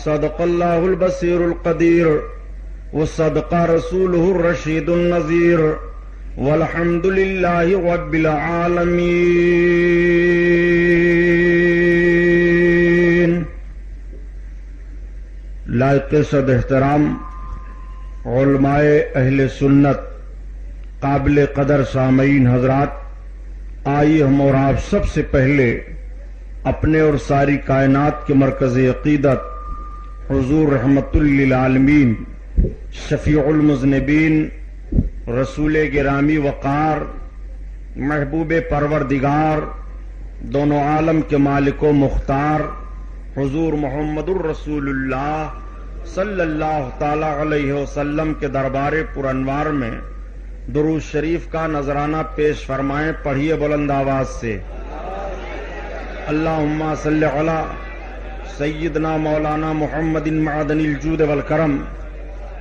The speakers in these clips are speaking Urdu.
صدق اللہ البصیر القدیر وصدق رسوله الرشید النذیر والحمد للہ رب العالمین۔ لائق صد احترام علماء اہل سنت، قابل قدر سامعین حضرات، آئیے ہم اور آپ سب سے پہلے اپنے اور ساری کائنات کے مرکز عقیدت حضور رحمت للعالمین شفیع المذنبین رسول گرامی وقار محبوب پروردگار دونوں عالم کے مالک و مختار حضور محمد الرسول اللہ صلی اللہ تعالی علیہ وسلم کے دربار پرانوار میں درود شریف کا نذرانہ پیش فرمائیں۔ پڑھیے بلند آواز سے، اللہم صلی علی سیدنا مولانا محمد معدن الجود والکرم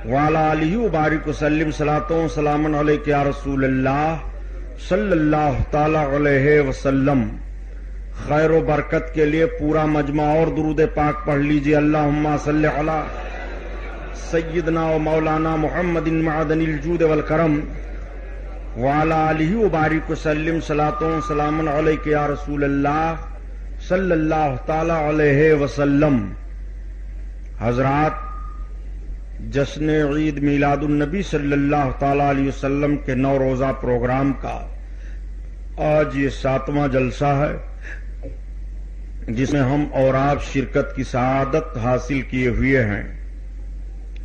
وعلی آلہ وبارک وسلم صلاۃ و سلام علیک یا رسول اللہ صلی اللہ تعالی علیہ وسلم۔ خیر و برکت کے لیے پورا مجمع اور درود پاک پڑھ لیجئے۔ اللہم صلی علی سیدنا و مولانا محمد معدن الجود والکرم وعلی آلہ وبارک وسلم صلاۃ و سلام علیک یا رسول اللہ صلی اللہ تعالی علیہ وسلم۔ حضرات، جشن عید میلاد النبی صلی اللہ تعالی علیہ وسلم کے 9 روزہ پروگرام کا آج یہ 7واں جلسہ ہے، جس میں ہم اور آپ شرکت کی سعادت حاصل کیے ہوئے ہیں۔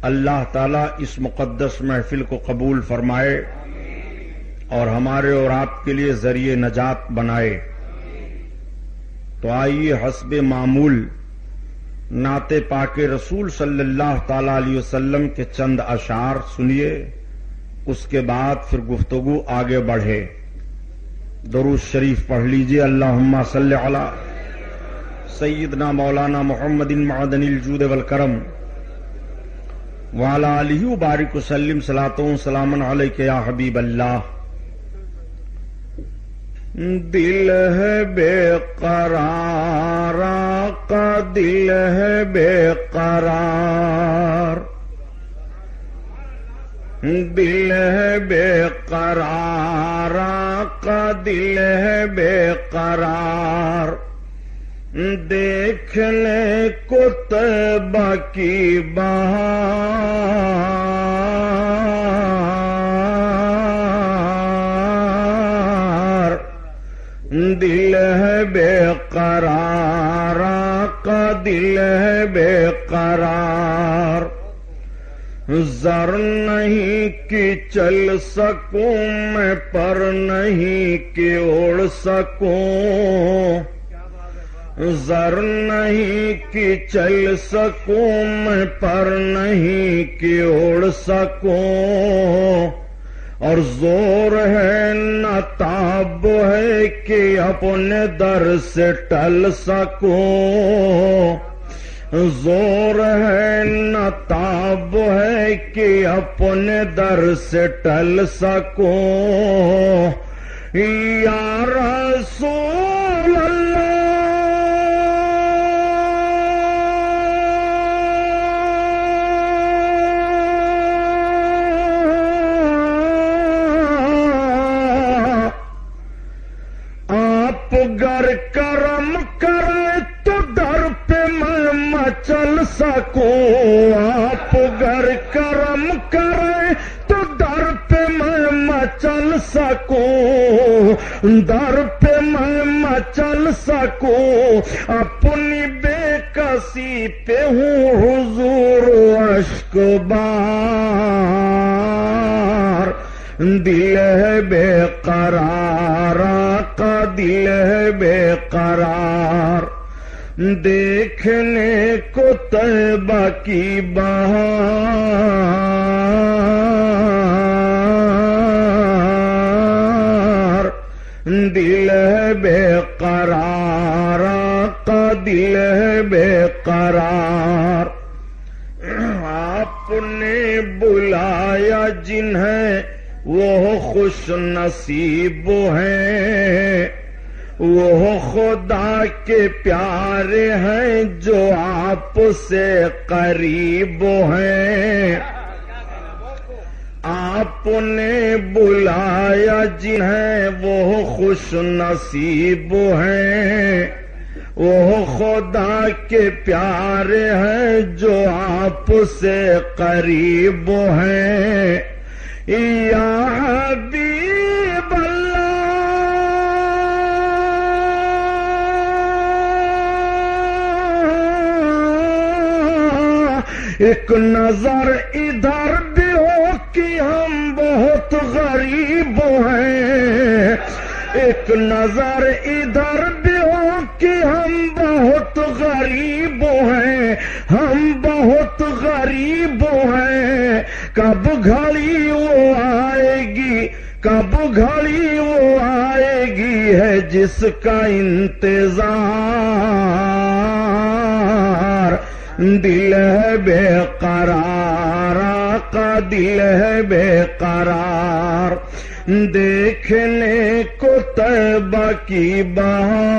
اللہ تعالیٰ اس مقدس محفل کو قبول فرمائے اور ہمارے اور آپ کے لیے ذریعہ نجات بنائے۔ تو آئیے حسب معمول نعت پاک رسول صلی اللہ تعالی علیہ وسلم کے چند اشعار سنیے، اس کے بعد پھر گفتگو آگے بڑھے۔ درود شریف پڑھ لیجئے۔ اللہم صلی علی سیدنا مولانا محمد معدن الجود والکرم وعلی آلہ وبارک وسلم صلاۃ و سلام علیک یا حبیب اللہ۔ دل ہے بے قرار آقا، دل ہے بے قرار، دل ہے بے قرار آقا، دل ہے بے قرار، دیکھنے کو طیبہ کی بہار، دل ہے بے قرار آقا، دل ہے بے قرار، زر نہیں کہ چل سکوں میں، پر نہیں کہ اڑ سکوں، زر نہیں کہ چل سکوں میں، پر نہیں کہ اڑ سکوں، اور زور ہے نہ تاب ہے کہ اپنے در سے ٹل سکوں، زور ہے نہ تاب ہے کہ اپنے در سے ٹل سکوں، یا رسول اللہ گر کرم کرے تو در پہ میں مچل سکوں، آپ گر کرم کرے تو در پہ میں مچل سکوں، در پہ میں مچل سکوں، اپنی بے کسی پہ ہوں حضور اشک بار، دل ہے بے قرار آقا، دل ہے بے قرار، دیکھنے کو طیبہ کی بہار، دل ہے بے قرار آقا، دل ہے بے قرار، آپ نے بلایا جنہیں وہ خوش نصیب ہیں، وہ خدا کے پیارے ہیں جو آپ سے قریب ہیں، آپ نے بلایا جنہیں وہ خوش نصیب ہیں، وہ خدا کے پیارے ہیں جو آپ سے قریب ہیں، یا حبیب اللہ ایک نظر ادھر بھی ہو کہ ہم بہت غریب ہیں، ایک نظر ادھر بھی ہو کہ ہم بہت غریب ہیں، ہم بہت غریب ہیں، کب گھڑی وہ آئے گی، کب گھڑی وہ آئے گی ہے جس کا انتظار، دل ہے بے قرار، آقا دل ہے بے قرار، دیکھنے کو طیبہ کی بہار،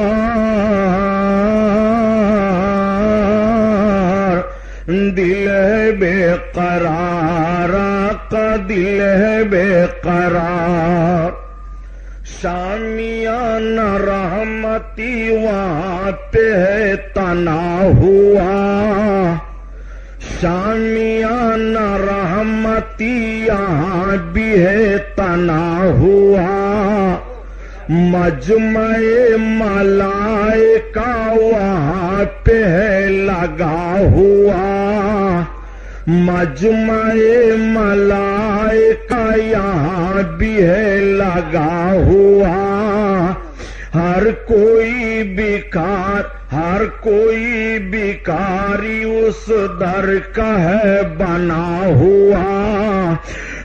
دل ہے بے قرار، آقا دل ہے بے قرار، شامیانہ رحمتی وہاں پہ ہے تنا ہوا، شامیانہ رحمتی یہاں بھی ہے تنا ہوا، مجمع ملائکہ وہاں پہ ہے لگا ہوا، مجمع ملائکہ یہاں بھی ہے لگا ہوا، ہر کوئی بیکار، ہر کوئی بیکاری اس در کا ہے بنا ہوا،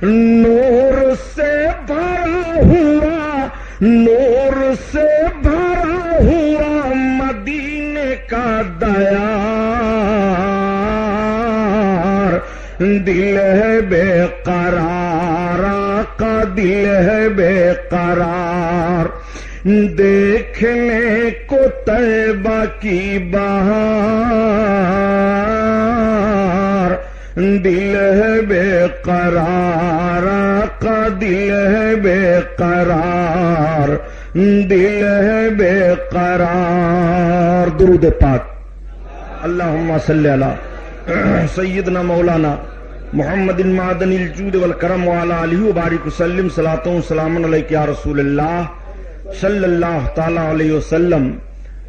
نور سے بھرا ہوا، نور سے بھرا ہوا مدینے کا دیار، دل ہے بے قرار، آقا دل ہے بے قرار، دیکھنے کو طیبہ کی بہار، دل ہے بے قرار، آقا دل ہے بے قرار، دل ہے بے قرار۔ درود پاک۔ اللہم صلی علی سیدنا مولانا محمد معدن الجود والکرم وعلی آلہ وبارک وسلم، صلاۃ و سلام علیک یا رسول اللہ صلی اللہ تعالی علیہ وسلم۔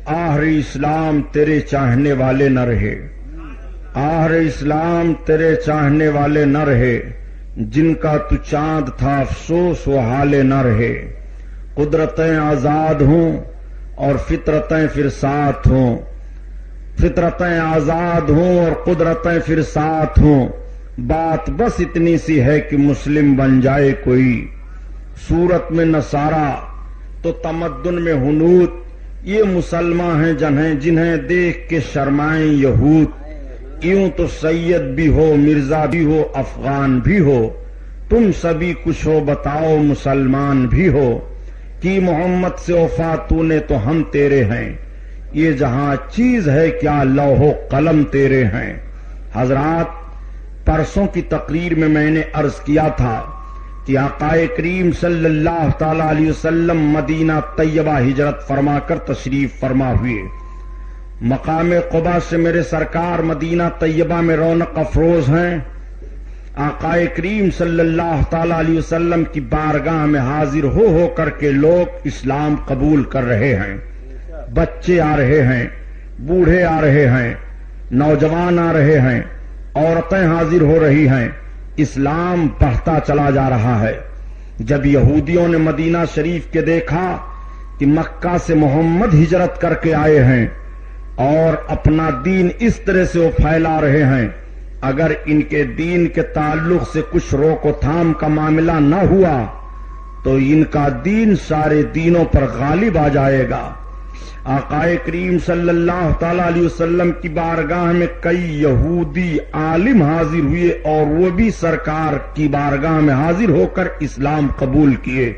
آخر اسلام تیرے چاہنے والے نہ رہے، آخر اسلام تیرے چاہنے والے نہ رہے، جن کا تو چاند تھا افسوس وہ حالے نہ رہے، قدرتیں آزاد ہوں اور فطرتیں پھر ساتھ ہوں، فطرتیں آزاد ہوں اور قدرتیں پھر ساتھ ہوں، بات بس اتنی سی ہے کہ مسلم بن جائے کوئی، صورت میں نصارہ تو تمدن میں ہنود، یہ مسلمان ہیں جنہیں دیکھ کے شرمائیں یہود، یوں تو سید بھی ہو مرزا بھی ہو افغان بھی ہو، تم سبھی کچھ ہو بتاؤ مسلمان بھی ہو، کی محمد سے وفا تو نے تو ہم تیرے ہیں، یہ جہاں چیز ہے کیا لوح و قلم تیرے ہیں۔ حضرات، پرسوں کی تقریر میں نے عرض کیا تھا کہ آقا کریم صلی اللہ تعالی علیہ وسلم مدینہ طیبہ ہجرت فرما کر تشریف فرما ہوئے، مقام قبا سے میرے سرکار مدینہ طیبہ میں رونق افروز ہیں، آقا کریم صلی اللہ تعالی علیہ وسلم کی بارگاہ میں حاضر ہو کر کے لوگ اسلام قبول کر رہے ہیں، بچے آ رہے ہیں، بوڑھے آ رہے ہیں، نوجوان آ رہے ہیں، عورتیں حاضر ہو رہی ہیں، اسلام بڑھتا چلا جا رہا ہے۔ جب یہودیوں نے مدینہ شریف کے دیکھا کہ مکہ سے محمد ہجرت کر کے آئے ہیں اور اپنا دین اس طرح سے وہ پھیلا رہے ہیں، اگر ان کے دین کے تعلق سے کچھ روک و تھام کا معاملہ نہ ہوا تو ان کا دین سارے دینوں پر غالب آ جائے گا۔ آقا کریم صلی اللہ تعالی علیہ وسلم کی بارگاہ میں کئی یہودی عالم حاضر ہوئے اور وہ بھی سرکار کی بارگاہ میں حاضر ہو کر اسلام قبول کیے۔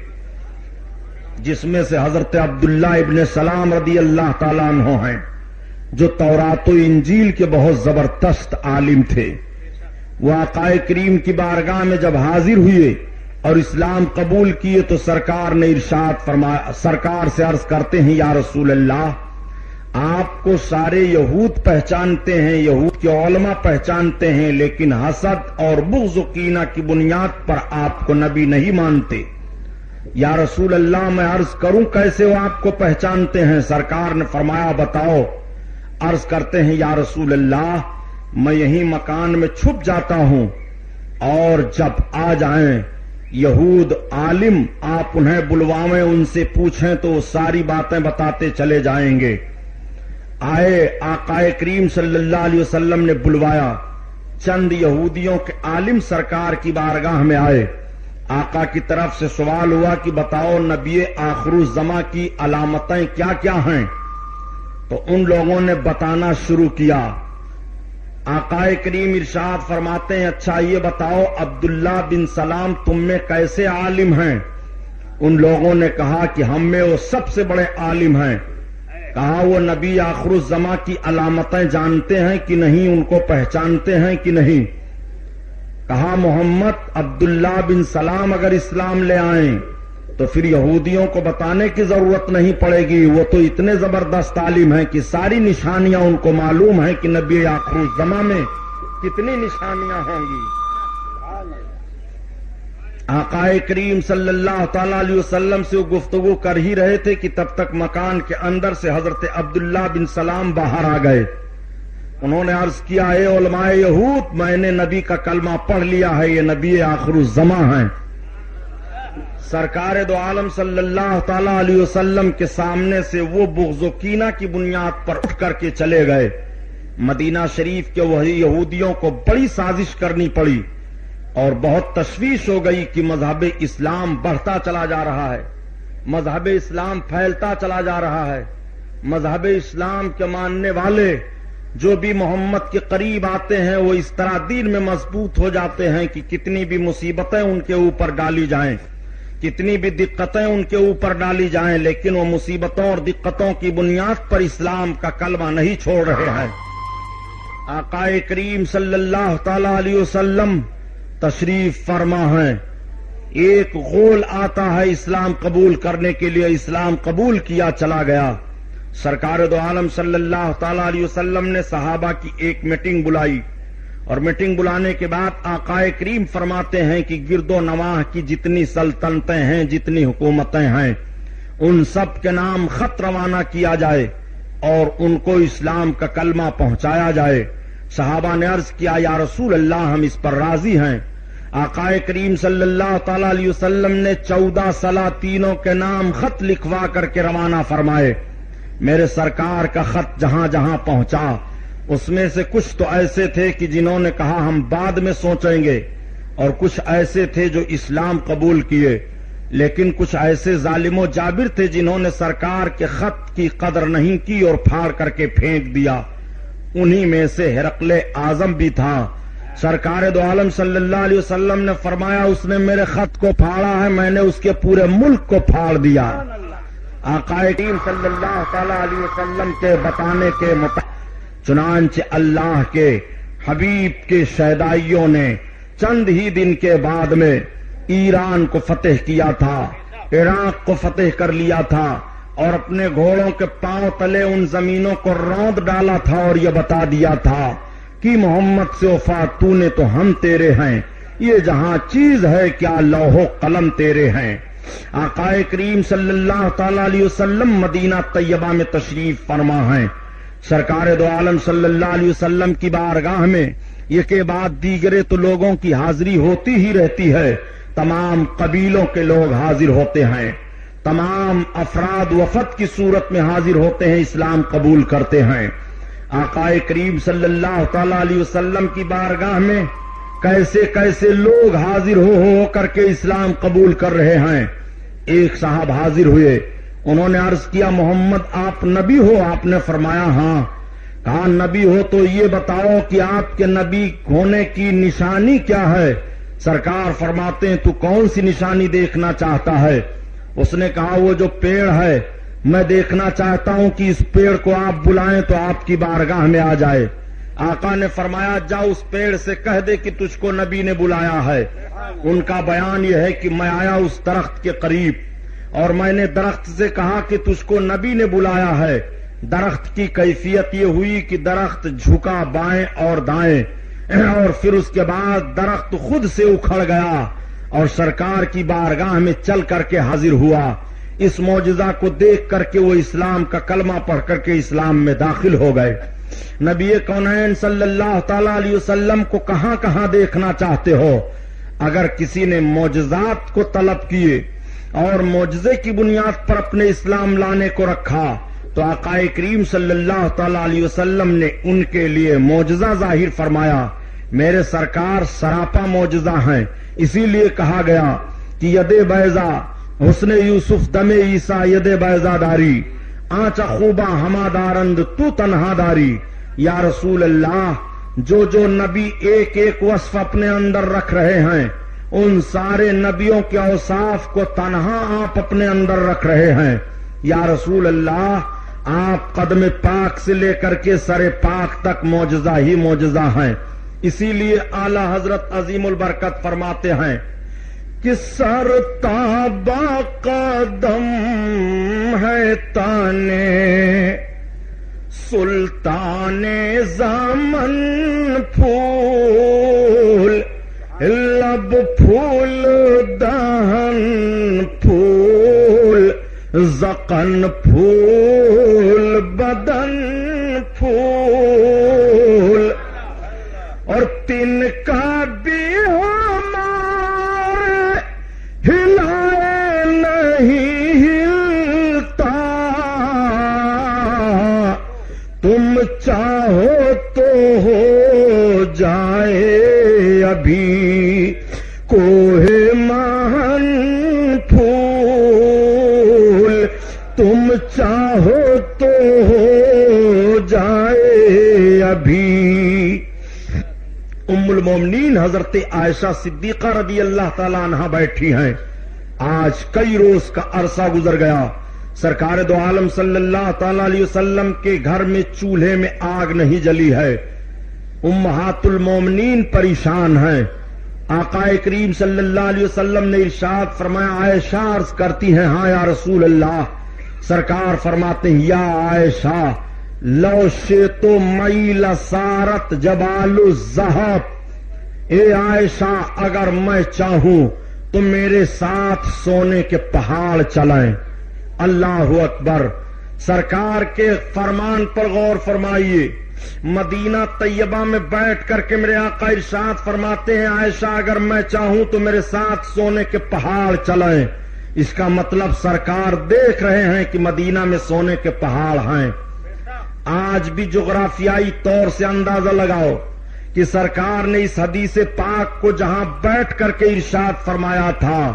جس میں سے حضرت عبداللہ ابن سلام رضی اللہ تعالیٰ عنہ ہیں، جو تورات و انجیل کے بہت زبردست عالم تھے۔ وہ آقا کریم کی بارگاہ میں جب حاضر ہوئے اور اسلام قبول کیے تو سرکار نے ارشاد فرمایا، سرکار سے عرض کرتے ہیں یا رسول اللہ، آپ کو سارے یہود پہچانتے ہیں، یہود کے علماء پہچانتے ہیں، لیکن حسد اور بغض و کینہ کی بنیاد پر آپ کو نبی نہیں مانتے۔ یا رسول اللہ میں عرض کروں کیسے وہ آپ کو پہچانتے ہیں؟ سرکار نے فرمایا بتاؤ۔ عرض کرتے ہیں یا رسول اللہ میں یہیں مکان میں چھپ جاتا ہوں، اور جب آ جائیں یہود عالم آپ انہیں بلوائیں، ان سے پوچھیں تو وہ ساری باتیں بتاتے چلے جائیں گے۔ آئے آقا کریم صلی اللہ علیہ وسلم نے بلوایا، چند یہودیوں کے عالم سرکار کی بارگاہ میں آئے۔ آقا کی طرف سے سوال ہوا کہ بتاؤ نبی آخر الزماں کی علامتیں کیا کیا ہیں؟ تو ان لوگوں نے بتانا شروع کیا۔ آقا کریم ارشاد فرماتے ہیں اچھا یہ بتاؤ عبداللہ بن سلام تم میں کیسے عالم ہیں؟ ان لوگوں نے کہا کہ ہم میں وہ سب سے بڑے عالم ہیں۔ کہا وہ نبی آخر الزماں کی علامتیں جانتے ہیں کہ نہیں، ان کو پہچانتے ہیں کہ نہیں؟ کہا محمد عبداللہ بن سلام اگر اسلام لے آئیں تو پھر یہودیوں کو بتانے کی ضرورت نہیں پڑے گی، وہ تو اتنے زبردست عالم ہیں کہ ساری نشانیاں ان کو معلوم ہیں کہ نبی آخر الزماں میں کتنی نشانیاں ہوں گی۔ آقا کریم صلی اللہ تعالی علیہ وسلم سے وہ گفتگو کر ہی رہے تھے کہ تب تک مکان کے اندر سے حضرت عبداللہ بن سلام باہر آ گئے۔ انہوں نے عرض کیا اے علماء یہود میں نے نبی کا کلمہ پڑھ لیا ہے، یہ نبی آخر الزماں ہیں۔ سرکار دو عالم صلی اللہ تعالی علیہ وسلم کے سامنے سے وہ بغض و کینہ کی بنیاد پر اٹھ کر کے چلے گئے۔ مدینہ شریف کے وہی یہودیوں کو بڑی سازش کرنی پڑی اور بہت تشویش ہو گئی کہ مذہب اسلام بڑھتا چلا جا رہا ہے، مذہب اسلام پھیلتا چلا جا رہا ہے۔ مذہب اسلام کے ماننے والے جو بھی محمد کے قریب آتے ہیں وہ اس طرح دین میں مضبوط ہو جاتے ہیں کہ کتنی بھی مصیبتیں ان کے اوپر ڈالی جائیں، کتنی بھی دقتیں ان کے اوپر ڈالی جائیں، لیکن وہ مصیبتوں اور دقتوں کی بنیاد پر اسلام کا کلمہ نہیں چھوڑ رہے ہیں۔ آقا کریم صلی اللہ تعالی علیہ وسلم تشریف فرما ہیں، ایک غول آتا ہے اسلام قبول کرنے کے لیے، اسلام قبول کیا چلا گیا۔ سرکار دو عالم صلی اللہ تعالی علیہ وسلم نے صحابہ کی ایک میٹنگ بلائی، اور میٹنگ بلانے کے بعد آقا کریم فرماتے ہیں کہ گرد و نواح کی جتنی سلطنتیں ہیں، جتنی حکومتیں ہیں، ان سب کے نام خط روانہ کیا جائے اور ان کو اسلام کا کلمہ پہنچایا جائے۔ صحابہ نے عرض کیا یا رسول اللہ ہم اس پر راضی ہیں۔ آقا کریم صلی اللہ تعالی علیہ وسلم نے 14 سلاطینوں کے نام خط لکھوا کر کے روانہ فرمائے۔ میرے سرکار کا خط جہاں جہاں پہنچا اس میں سے کچھ تو ایسے تھے کہ جنہوں نے کہا ہم بعد میں سوچیں گے، اور کچھ ایسے تھے جو اسلام قبول کیے، لیکن کچھ ایسے ظالم و جابر تھے جنہوں نے سرکار کے خط کی قدر نہیں کی اور پھاڑ کر کے پھینک دیا۔ انہی میں سے ہرقل اعظم بھی تھا۔ سرکار دو عالم صلی اللہ علیہ وسلم نے فرمایا اس نے میرے خط کو پھاڑا ہے، میں نے اس کے پورے ملک کو پھاڑ دیا۔ آقا کریم صلی اللہ تعالی علیہ وسلم کے بتانے کے مطابق چنانچہ اللہ کے حبیب کے شہدائیوں نے چند ہی دن کے بعد میں ایران کو فتح کیا تھا، عراق کو فتح کر لیا تھا، اور اپنے گھوڑوں کے پاؤں تلے ان زمینوں کو روند ڈالا تھا اور یہ بتا دیا تھا کہ محمد سے وفات تو نے تو ہم تیرے ہیں، یہ جہاں چیز ہے کیا لوح و قلم تیرے ہیں۔ آقا کریم صلی اللہ تعالی علیہ وسلم مدینہ طیبہ میں تشریف فرما ہیں۔ سرکار دو عالم صلی اللہ علیہ وسلم کی بارگاہ میں یہ کے بعد دیگرے تو لوگوں کی حاضری ہوتی ہی رہتی ہے، تمام قبیلوں کے لوگ حاضر ہوتے ہیں، تمام افراد وفد کی صورت میں حاضر ہوتے ہیں، اسلام قبول کرتے ہیں۔ آقا کریم صلی اللہ تعالی علیہ وسلم کی بارگاہ میں کیسے کیسے لوگ حاضر ہو کر کے اسلام قبول کر رہے ہیں۔ ایک صاحب حاضر ہوئے، انہوں نے عرض کیا محمد آپ نبی ہو؟ آپ نے فرمایا ہاں۔ کہا نبی ہو تو یہ بتاؤ کہ آپ کے نبی ہونے کی نشانی کیا ہے؟ سرکار فرماتے ہیں تو کون سی نشانی دیکھنا چاہتا ہے؟ اس نے کہا وہ جو پیڑ ہے میں دیکھنا چاہتا ہوں کہ اس پیڑ کو آپ بلائیں تو آپ کی بارگاہ میں آ جائے۔ آقا نے فرمایا جا اس پیڑ سے کہہ دے کہ تجھ کو نبی نے بلایا ہے۔ ان کا بیان یہ ہے کہ میں آیا اس درخت کے قریب اور میں نے درخت سے کہا کہ تجھ کو نبی نے بلایا ہے۔ درخت کی کیفیت یہ ہوئی کہ درخت جھکا بائیں اور دائیں، اور پھر اس کے بعد درخت خود سے اکھڑ گیا اور سرکار کی بارگاہ میں چل کر کے حاضر ہوا۔ اس معجزہ کو دیکھ کر کے وہ اسلام کا کلمہ پڑھ کر کے اسلام میں داخل ہو گئے۔ نبی کونین صلی اللہ تعالی علیہ وسلم کو کہاں کہاں دیکھنا چاہتے ہو؟ اگر کسی نے معجزات کو طلب کیے اور معجزے کی بنیاد پر اپنے اسلام لانے کو رکھا تو آقا کریم صلی اللہ تعالی علیہ وسلم نے ان کے لیے معجزہ ظاہر فرمایا۔ میرے سرکار سراپا معجزہ ہیں، اسی لیے کہا گیا کہ ید بیضا حسن یوسف دم عیسیٰ ید بیضا داری آنچ خوبا ہما دارند تو تنہا داری۔ یا رسول اللہ، جو جو نبی ایک ایک وصف اپنے اندر رکھ رہے ہیں ان سارے نبیوں کے اوصاف کو تنہا آپ اپنے اندر رکھ رہے ہیں۔ یا رسول اللہ، آپ قدم پاک سے لے کر کے سر پاک تک معجزہ ہی معجزہ ہیں۔ اسی لیے اعلی حضرت عظیم البرکت فرماتے ہیں کہ سر تابا قدم ہے تانے سلطان زمن پھول لب پھول دہن پھول زقن پھول بدن پھول اور تن کا بھی ہمارے ہلائے نہیں ہلتا، تم چاہو تو ہو جائے ابھی کوہ مہن پھول، تم چاہو تو ہو جائے ابھی۔ ام المومنین حضرت عائشہ صدیقہ رضی اللہ تعالی عنہا بیٹھی ہیں۔ آج کئی روز کا عرصہ گزر گیا، سرکار دو عالم صلی اللہ تعالی علیہ وسلم کے گھر میں چولہے میں آگ نہیں جلی ہے۔ امہات المومنین پریشان ہیں۔ آقا کریم صلی اللہ علیہ وسلم نے ارشاد فرمایا، عائشہ عرض کرتی ہیں ہاں یا رسول اللہ۔ سرکار فرماتے ہیں یا عائشہ لو شئت مئی لسارت جبال الذہب، اے عائشہ اگر میں چاہوں تو میرے ساتھ سونے کے پہاڑ چلائیں۔ اللہ اکبر! سرکار کے فرمان پر غور فرمائیے۔ مدینہ طیبہ میں بیٹھ کر کے میرے آقا ارشاد فرماتے ہیں عائشہ اگر میں چاہوں تو میرے ساتھ سونے کے پہاڑ چلائیں۔ اس کا مطلب سرکار دیکھ رہے ہیں کہ مدینہ میں سونے کے پہاڑ ہیں۔ آج بھی جغرافیائی طور سے اندازہ لگاؤ کہ سرکار نے اس حدیث پاک کو جہاں بیٹھ کر کے ارشاد فرمایا تھا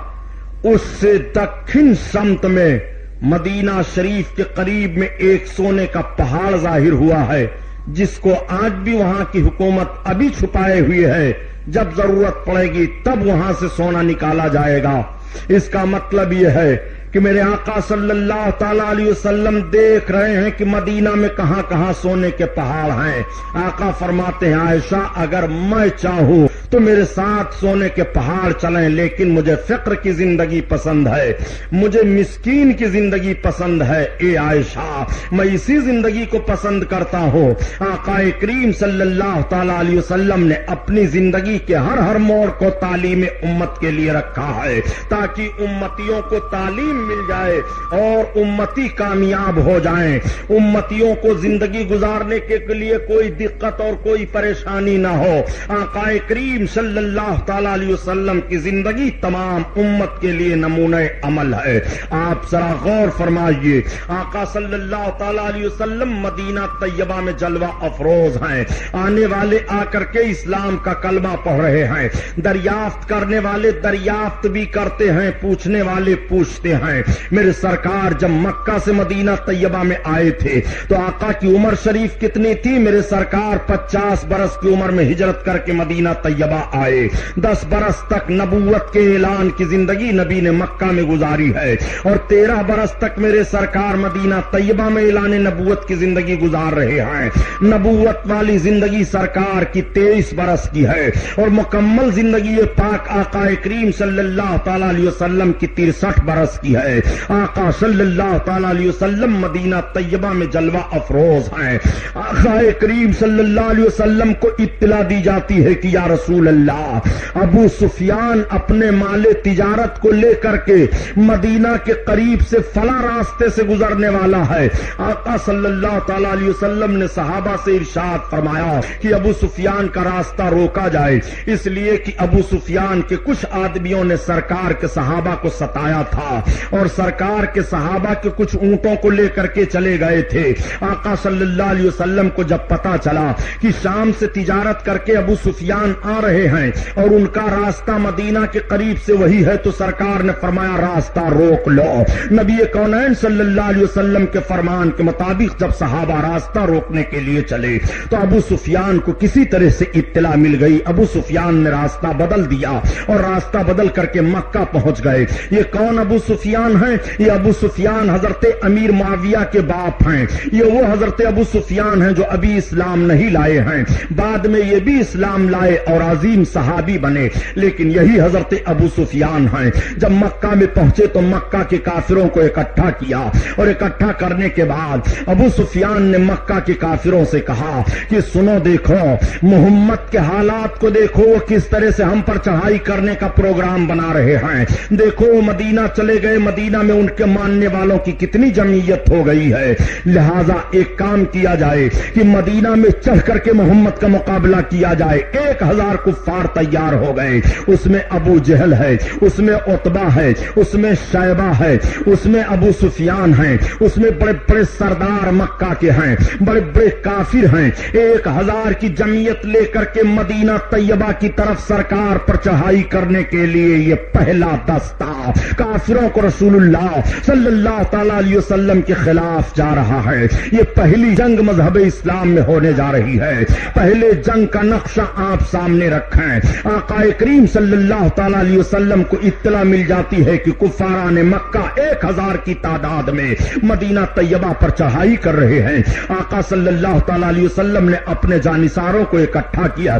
اس سے دکن سمت میں مدینہ شریف کے قریب میں ایک سونے کا پہاڑ ظاہر ہوا ہے، جس کو آج بھی وہاں کی حکومت ابھی چھپائے ہوئی ہے۔ جب ضرورت پڑے گی تب وہاں سے سونا نکالا جائے گا۔ اس کا مطلب یہ ہے کہ میرے آقا صلی اللہ تعالی علیہ وسلم دیکھ رہے ہیں کہ مدینہ میں کہاں کہاں سونے کے پہاڑ ہیں۔ آقا فرماتے ہیں عائشہ اگر میں چاہوں تو میرے ساتھ سونے کے پہاڑ چلیں، لیکن مجھے فقر کی زندگی پسند ہے، مجھے مسکین کی زندگی پسند ہے۔ اے عائشہ میں اسی زندگی کو پسند کرتا ہوں۔ آقا کریم صلی اللہ تعالی علیہ وسلم نے اپنی زندگی کے ہر موڑ کو تعلیم امت کے لیے رکھا ہے تاکہ امتیوں کو تعلیم مل جائے اور امتی کامیاب ہو جائیں، امتیوں کو زندگی گزارنے کے لیے کوئی دقت اور کوئی پریشانی نہ ہو۔ آقا کریم صلی اللہ تعالی علیہ وسلم کی زندگی تمام امت کے لیے نمونہ عمل ہے۔ آپ ذرا غور فرمائیے، آقا صلی اللہ تعالی علیہ وسلم مدینہ طیبہ میں جلوہ افروز ہیں، آنے والے آ کر کے اسلام کا کلمہ پڑھ رہے ہیں، دریافت کرنے والے دریافت بھی کرتے ہیں، پوچھنے والے پوچھتے ہیں۔ میرے سرکار جب مکہ سے مدینہ طیبہ میں آئے تھے تو آقا کی عمر شریف کتنی تھی؟ میرے سرکار 50 برس کی عمر میں ہجرت کر کے مدینہ طیبہ طیبہ آئے 10 برس تک نبوت کے اعلان کی زندگی نبی نے مکہ میں گزاری ہے، اور 13 برس تک میرے سرکار مدینہ طیبہ میں اعلان نبوت کی زندگی گزار رہے ہیں۔ نبوت والی زندگی سرکار کی 23 برس کی ہے، اور مکمل زندگی پاک آقا کریم صلی اللہ تعالی علیہ وسلم کی 63 برس کی ہے۔ آقا صلی اللہ تعالی علیہ وسلم مدینہ طیبہ میں جلوہ افروز ہیں۔ آقا کریم صلی اللہ علیہ وسلم کو اطلاع دی جاتی ہے کہ یا رسول اللہ، ابو سفیان اپنے مال تجارت کو لے کر کے مدینہ کے قریب سے فلاں راستے سے گزرنے والا ہے۔ آقا صلی اللہ تعالی علیہ وسلم نے صحابہ سے ارشاد فرمایا کہ ابو سفیان کا راستہ روکا جائے، اس لیے کہ ابو سفیان کے کچھ آدمیوں نے سرکار کے صحابہ کو ستایا تھا، اور سرکار کے صحابہ کے کچھ اونٹوں کو لے کر کے چلے گئے تھے۔ آقا صلی اللہ علیہ وسلم کو جب پتا چلا کہ شام سے تجارت کر کے ابو سفیان آ رہے ہیں اور ان کا راستہ مدینہ کے قریب سے وہی ہے، تو سرکار نے فرمایا راستہ روک لو۔ نبی کونین صلی اللہ علیہ وسلم کے فرمان کے مطابق جب صحابہ راستہ روکنے کے لیے چلے تو ابو سفیان کو کسی طرح سے اطلاع مل گئی۔ ابو سفیان نے راستہ بدل دیا اور راستہ بدل کر کے مکہ پہنچ گئے۔ یہ کون ابو سفیان ہیں؟ یہ ابو سفیان حضرت امیر معاویہ کے باپ ہیں۔ یہ وہ حضرت ابو سفیان ہیں جو ابھی اسلام نہیں لائے ہیں، بعد میں یہ بھی اسلام لائے اور عظیم صحابی بنے، لیکن یہی حضرت ابو سفیان ہیں۔ جب مکہ میں پہنچے تو مکہ کے کافروں کو اکٹھا کیا، اور اکٹھا کرنے کے بعد ابو سفیان نے مکہ کے کافروں سے کہا کہ سنو، دیکھو محمد کے حالات کو دیکھو، وہ کس طرح سے ہم پر چڑھائی کرنے کا پروگرام بنا رہے ہیں۔ دیکھو مدینہ چلے گئے، مدینہ میں ان کے ماننے والوں کی کتنی جمعیت ہو گئی ہے، لہذا ایک کام کیا جائے کہ مدینہ میں چڑھ کر کے محمد کا مقابلہ کیا جائے۔ 1000 کفار تیار ہو گئے، اس میں ابو جہل ہے، اس میں عتبہ ہے، اس میں شیبہ ہے، اس میں ابو سفیان ہیں، اس میں بڑے بڑے سردار مکہ کے ہیں، بڑے بڑے کافر ہیں۔ 1000 کی جمعیت لے کر کے مدینہ طیبہ کی طرف سرکار پر چڑھائی کرنے کے لیے یہ پہلا دستہ کافروں کو رسول اللہ صلی اللہ تعالی علیہ وسلم کے خلاف جا رہا ہے۔ یہ پہلی جنگ مذہب اسلام میں ہونے جا رہی ہے۔ پہلے جنگ کا نقشہ آپ سامنے رکھیں۔ آقا کریم صلی اللہ تعالی علیہ وسلم کو اطلاع مل جاتی ہے کہ کفاران مکہ 1000 کی تعداد میں مدینہ طیبہ پر چڑھائی کر رہے ہیں۔ آقا صلی اللہ تعالی علیہ وسلم نے اپنے جانثاروں کو اکٹھا کیا،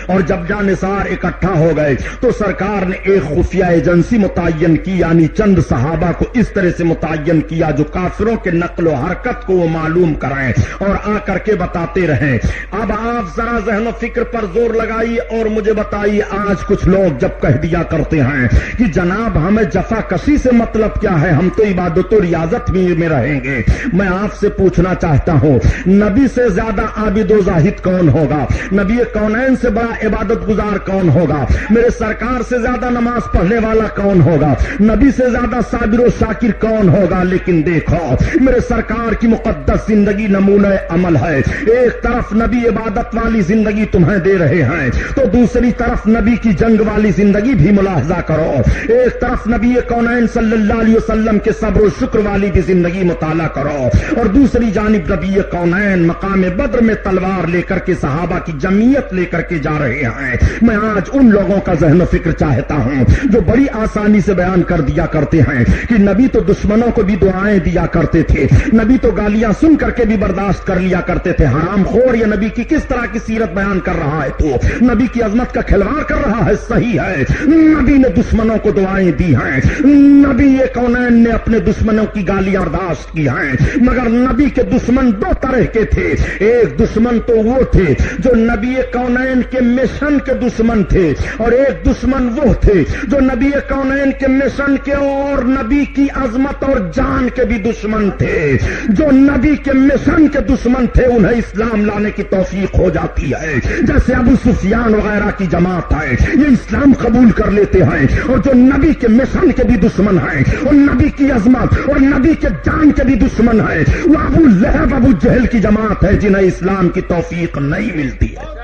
اور جب جانثار اکٹھا ہو گئے تو سرکار نے ایک خفیہ ایجنسی متعین کی، یعنی چند صحابہ کو اس طرح سے متعین کیا جو کافروں کے نقل و حرکت کو وہ معلوم کرائیں اور آ کر کے بتاتے رہیں۔ اب آپ ذرا ذہن و فکر پر زور لگائیے اور مجھے بتائیے، آج کچھ لوگ جب کہہ دیا کرتے ہیں کہ جناب ہمیں جفا کشی سے مطلب کیا ہے، ہم تو عبادت و ریاضت میں رہیں گے، میں آپ سے پوچھنا چاہتا ہوں نبی سے زیادہ عابد و زاہد کون ہوگا؟ نبی کونین سے بڑا عبادت گزار کون ہوگا؟ میرے سرکار سے زیادہ نماز پڑھنے والا کون ہوگا؟ نبی سے زیادہ صابر و شاکر کون ہوگا؟ لیکن دیکھو میرے سرکار کی مقدس زندگی نمونہ عمل ہے۔ ایک طرف نبی عبادت والی زندگی تمہیں دے رہے ہیں تو دوسری طرف نبی کی جنگ والی زندگی بھی ملاحظہ کرو۔ ایک طرف نبی کونین صلی اللہ علیہ وسلم کے صبر و شکر والی بھی زندگی مطالعہ کرو، اور دوسری جانب نبی کونین مقام بدر میں تلوار لے کر کے صحابہ کی جمعیت لے کر کے جا رہے ہیں۔ میں آج ان لوگوں کا ذہن و فکر چاہتا ہوں جو بڑی آسانی سے بیان کر دیا کرتے ہیں کہ نبی تو دشمنوں کو بھی دعائیں دیا کرتے تھے، نبی تو گالیاں سن کر کے بھی برداشت کر لیا کرتے تھے۔ حرام خور یہ نبی کی کس طرح کی سیرت بیان کر رہا ہے، تو نبی کی عظمت کا کھلواڑ کر رہا ہے۔ صحیح ہے، نبی نے دشمنوں کو دعائیں دی ہیں، نبی کونین نے اپنے دشمنوں کی گالیاں برداشت کی ہیں، مگر نبی کے دشمن 2 طرح کے تھے۔ ایک دشمن تو وہ تھے جو نبی کونین کے مشن کے دشمن تھے، اور ایک دشمن وہ تھے جو نبی کونین کے مشن کے اور نبی کی عظمت اور جان کے بھی دشمن تھے۔ جو نبی کے مشن کے دشمن تھے انہیں اسلام لانے کی توفیق ہو جاتی ہے، جیسے ابو سفیان وغیرہ کی جماعت ہے، یہ اسلام قبول کر لیتے ہیں، اور جو نبی کے مشن کے بھی دشمن ہیں اور نبی کی عظمت اور نبی کے جان کے بھی دشمن ہیں، وہ ابو لہب ابو جہل کی جماعت ہے جنہیں اسلام کی توفیق نہیں ملتی ہے۔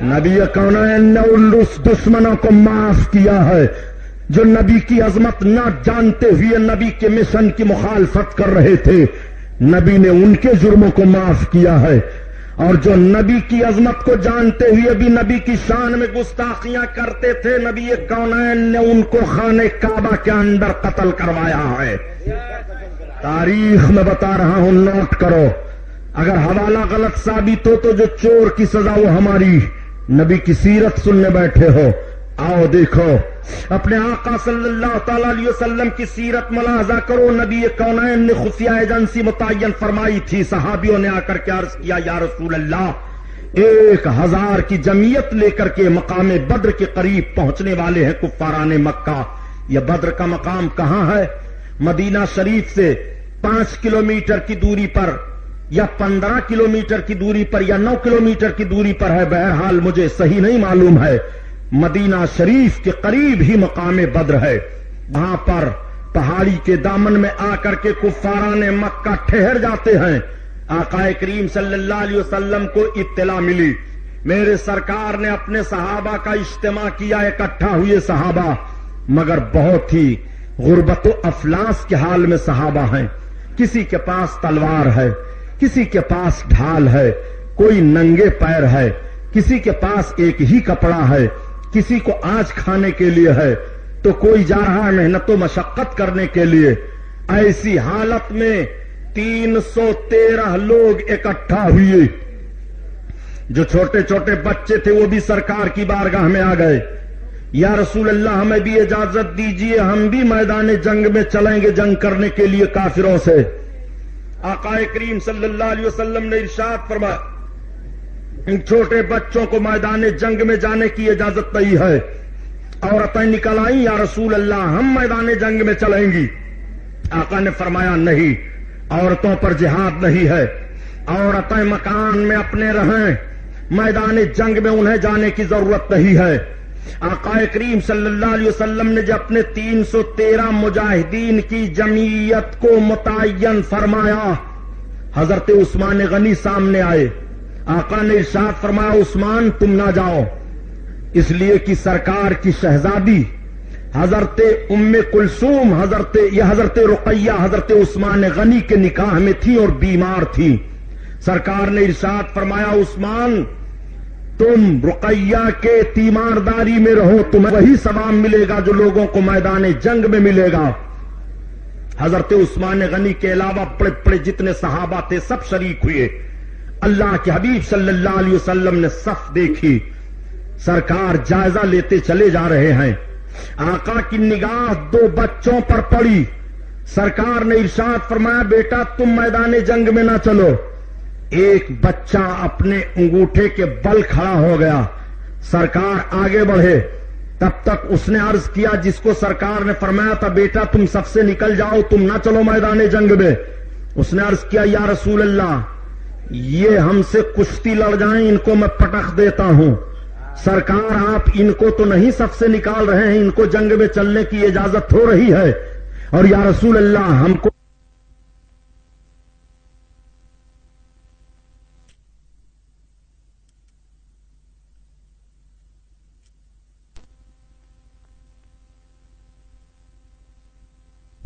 نبی کونین نے اس دشمنوں کو معاف کیا ہے جو نبی کی عظمت نہ جانتے ہوئے نبی کے مشن کی مخالفت کر رہے تھے، نبی نے ان کے جرموں کو معاف کیا ہے۔ اور جو نبی کی عظمت کو جانتے ہوئے بھی نبی کی شان میں گستاخیاں کرتے تھے، نبی کونین نے ان کو خانہ کعبہ کے اندر قتل کروایا ہے۔ تاریخ میں بتا رہا ہوں، نوٹ کرو۔ اگر حوالہ غلط ثابت ہو تو جو چور کی سزا وہ ہماری، نبی کی سیرت سننے بیٹھے ہو، آؤ دیکھو اپنے آقا صلی اللہ تعالی علیہ وسلم کی سیرت ملاحظہ کرو۔ نبی کونین نے خفیہ ایجنسی متعین فرمائی تھی۔ صحابیوں نے آ کر کے عرض کیا، یا رسول اللہ، 1000 کی جمعیت لے کر کے مقام بدر کے قریب پہنچنے والے ہیں کفاران مکہ۔ یہ بدر کا مقام کہاں ہے؟ مدینہ شریف سے 5 کلومیٹر کی دوری پر یا 15 کلومیٹر کی دوری پر یا 9 کلومیٹر کی دوری پر ہے، بہرحال مجھے صحیح نہیں معلوم ہے۔ مدینہ شریف کے قریب ہی مقام بدر ہے۔ وہاں پر پہاڑی کے دامن میں آ کر کے کفاران مکہ ٹھہر جاتے ہیں۔ آقا کریم صلی اللہ علیہ وسلم کو اطلاع ملی، میرے سرکار نے اپنے صحابہ کا اجتماع کیا، اکٹھا ہوئے صحابہ، مگر بہت ہی غربت و افلاس کے حال میں صحابہ ہیں۔ کسی کے پاس تلوار ہے، کسی کے پاس ڈھال ہے، کوئی ننگے پیر ہے، کسی کے پاس ایک ہی کپڑا ہے، کسی کو آج کھانے کے لیے ہے تو کوئی جا رہا ہے محنت و مشقت کرنے کے لیے۔ ایسی حالت میں 313 لوگ اکٹھا ہوئے۔ جو چھوٹے چھوٹے بچے تھے وہ بھی سرکار کی بارگاہ میں آ گئے، یا رسول اللہ ہمیں بھی اجازت دیجیے، ہم بھی میدان جنگ میں چلیں گے جنگ کرنے کے لیے کافروں سے۔ آقا کریم صلی اللہ علیہ وسلم نے ارشاد فرمایا، ان چھوٹے بچوں کو میدان جنگ میں جانے کی اجازت نہیں ہے۔ عورتیں نکل آئیں، یا رسول اللہ ہم میدان جنگ میں چلیں گی۔ آقا نے فرمایا نہیں، عورتوں پر جہاد نہیں ہے، عورتیں مکان میں اپنے رہیں، میدان جنگ میں انہیں جانے کی ضرورت نہیں ہے۔ آقا کریم صلی اللہ علیہ وسلم نے جب اپنے 313 مجاہدین کی جمعیت کو متعین فرمایا، حضرت عثمان غنی سامنے آئے۔ آقا نے ارشاد فرمایا، عثمان تم نہ جاؤ، اس لیے کہ سرکار کی شہزادی حضرت ام کلثوم، حضرت رقیہ حضرت عثمان غنی کے نکاح میں تھی اور بیمار تھی۔ سرکار نے ارشاد فرمایا، عثمان تم رقیہ کے تیمارداری میں رہو، تمہیں وہی ثواب ملے گا جو لوگوں کو میدان جنگ میں ملے گا۔ حضرت عثمان غنی کے علاوہ بڑے بڑے جتنے صحابہ تھے سب شریک ہوئے۔ اللہ کے حبیب صلی اللہ علیہ وسلم نے صف دیکھی، سرکار جائزہ لیتے چلے جا رہے ہیں۔ آقا کی نگاہ 2 بچوں پر پڑی، سرکار نے ارشاد فرمایا، بیٹا تم میدان جنگ میں نہ چلو۔ ایک بچہ اپنے انگوٹھے کے بل کھڑا ہو گیا، سرکار آگے بڑھے، تب تک اس نے عرض کیا جس کو سرکار نے فرمایا تھا بیٹا تم سب سے نکل جاؤ، تم نہ چلو میدان جنگ میں، اس نے عرض کیا، یا رسول اللہ یہ ہم سے کشتی لڑ جائیں، ان کو میں پٹخ دیتا ہوں۔ سرکار آپ ان کو تو نہیں سب سے نکال رہے ہیں، ان کو جنگ میں چلنے کی اجازت ہو رہی ہے، اور یا رسول اللہ ہم کو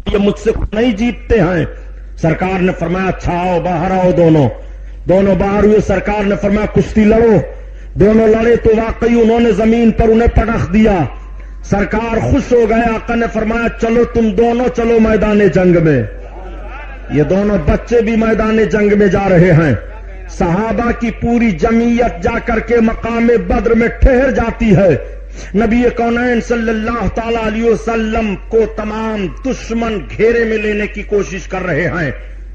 یہ مجھ سے نہیں جیتتے ہیں۔ سرکار نے فرمایا اچھا آؤ باہر آؤ، دونوں باہر ہوئے۔ سرکار نے فرمایا کشتی لڑو، دونوں لڑے تو واقعی انہوں نے زمین پر انہیں پٹخ دیا۔ سرکار خوش ہو گئے، آقا نے فرمایا چلو تم دونوں چلو میدان جنگ میں۔ یہ دونوں بچے بھی میدان جنگ میں جا رہے ہیں۔ صحابہ کی پوری جمعیت جا کر کے مقام بدر میں ٹھہر جاتی ہے۔ نبی کونین صلی اللہ تعالی علیہ وسلم کو تمام دشمن گھیرے میں لینے کی کوشش کر رہے ہیں۔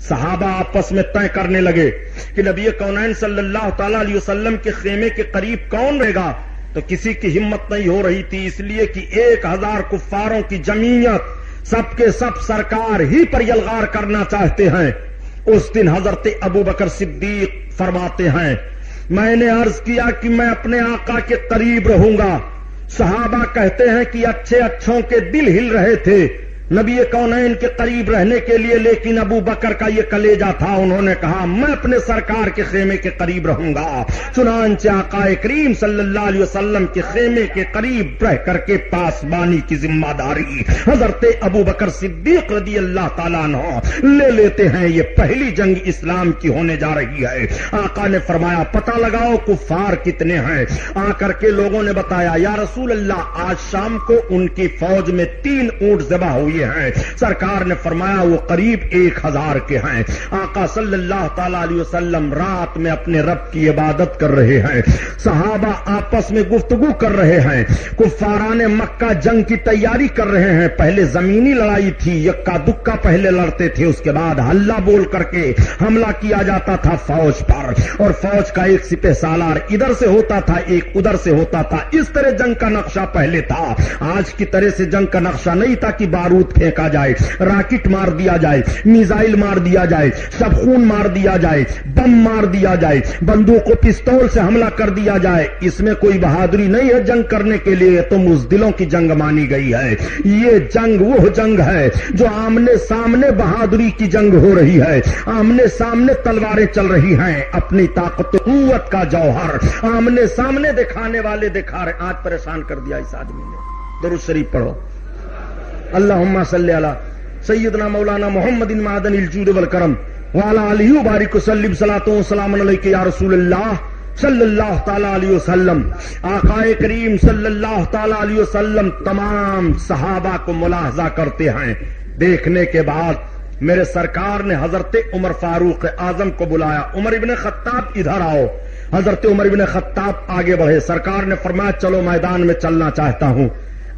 صحابہ آپس میں طے کرنے لگے کہ نبی کونین صلی اللہ تعالی علیہ وسلم کے خیمے کے قریب کون رہے گا، تو کسی کی ہمت نہیں ہو رہی تھی، اس لیے کہ 1000 کفاروں کی جمعیت سب کے سب سرکار ہی پر یلغار کرنا چاہتے ہیں۔ اس دن حضرت ابو بکر صدیق فرماتے ہیں، میں نے عرض کیا کہ میں اپنے آقا کے قریب رہوں گا۔ صحابہ کہتے ہیں کہ اچھوں کے دل ہل رہے تھے، نبی کونین کے قریب رہنے کے لیے، لیکن ابو بکر کا یہ کلیجہ تھا، انہوں نے کہا میں اپنے سرکار کے خیمے کے قریب رہوں گا۔ چنانچہ آقا کریم صلی اللہ علیہ وسلم کے خیمے کے قریب رہ کر کے پاسبانی کی ذمہ داری حضرت ابو بکر صدیق رضی اللہ تعالیٰ عنہ لے لیتے ہیں۔ یہ پہلی جنگ اسلام کی ہونے جا رہی ہے۔ آقا نے فرمایا پتہ لگاؤ کفار کتنے ہیں۔ آ کر کے لوگوں نے بتایا یا رسول اللہ آج شام کو ان کی فوج میں 3 اونٹ ذبح ہوئے ہیں۔ سرکار نے فرمایا وہ قریب 1000 کے ہیں۔ آقا صلی اللہ تعالی علیہ وسلم رات میں اپنے رب کی عبادت کر رہے ہیں، صحابہ آپس میں گفتگو کر رہے ہیں، کفاران مکہ جنگ کی تیاری کر رہے ہیں۔ پہلے زمینی لڑائی تھی، یکا دکا پہلے لڑتے تھے، اس کے بعد ہلہ بول کر کے حملہ کیا جاتا تھا فوج پر، اور فوج کا ایک سپہ سالار ادھر سے ہوتا تھا ایک ادھر سے ہوتا تھا۔ اس طرح جنگ کا نقشہ پہلے تھا۔ آج کی طرح سے جنگ کا نقشہ نہیں تھا کہ بارود پھینکا جائے، راکٹ مار دیا جائے، میزائل مار دیا جائے، شب خون مار دیا جائے، بم مار دیا جائے، بندوق و پستول سے حملہ کر دیا جائے۔ اس میں کوئی بہادری نہیں ہے جنگ کرنے کے لیے، تو مزدلوں کی جنگ مانی گئی ہے۔ یہ جنگ وہ جنگ ہے جو آمنے سامنے بہادری کی جنگ ہو رہی ہے، آمنے سامنے تلواریں چل رہی ہیں، اپنی طاقت و قوت کا جوہر آمنے سامنے دکھانے والے دکھا رہے۔ آج پریشان کر دیا اس آدمی نے۔ درود شریف پڑھو، اللہم صلی علی سیدنا مولانا محمد معدن الجود والکرم وعلی آلہ وبارک وسلم صلاۃ و سلام علیک یا رسول اللہ صلی اللہ تعالی علیہ وسلم۔ آقا کریم صلی اللہ تعالی علیہ وسلم تمام صحابہ کو ملاحظہ کرتے ہیں۔ دیکھنے کے بعد میرے سرکار نے حضرت عمر فاروق اعظم کو بلایا، عمر ابن خطاب ادھر آؤ۔ حضرت عمر ابن خطاب آگے بڑھے، سرکار نے فرمایا چلو میدان میں چلنا چاہتا ہوں۔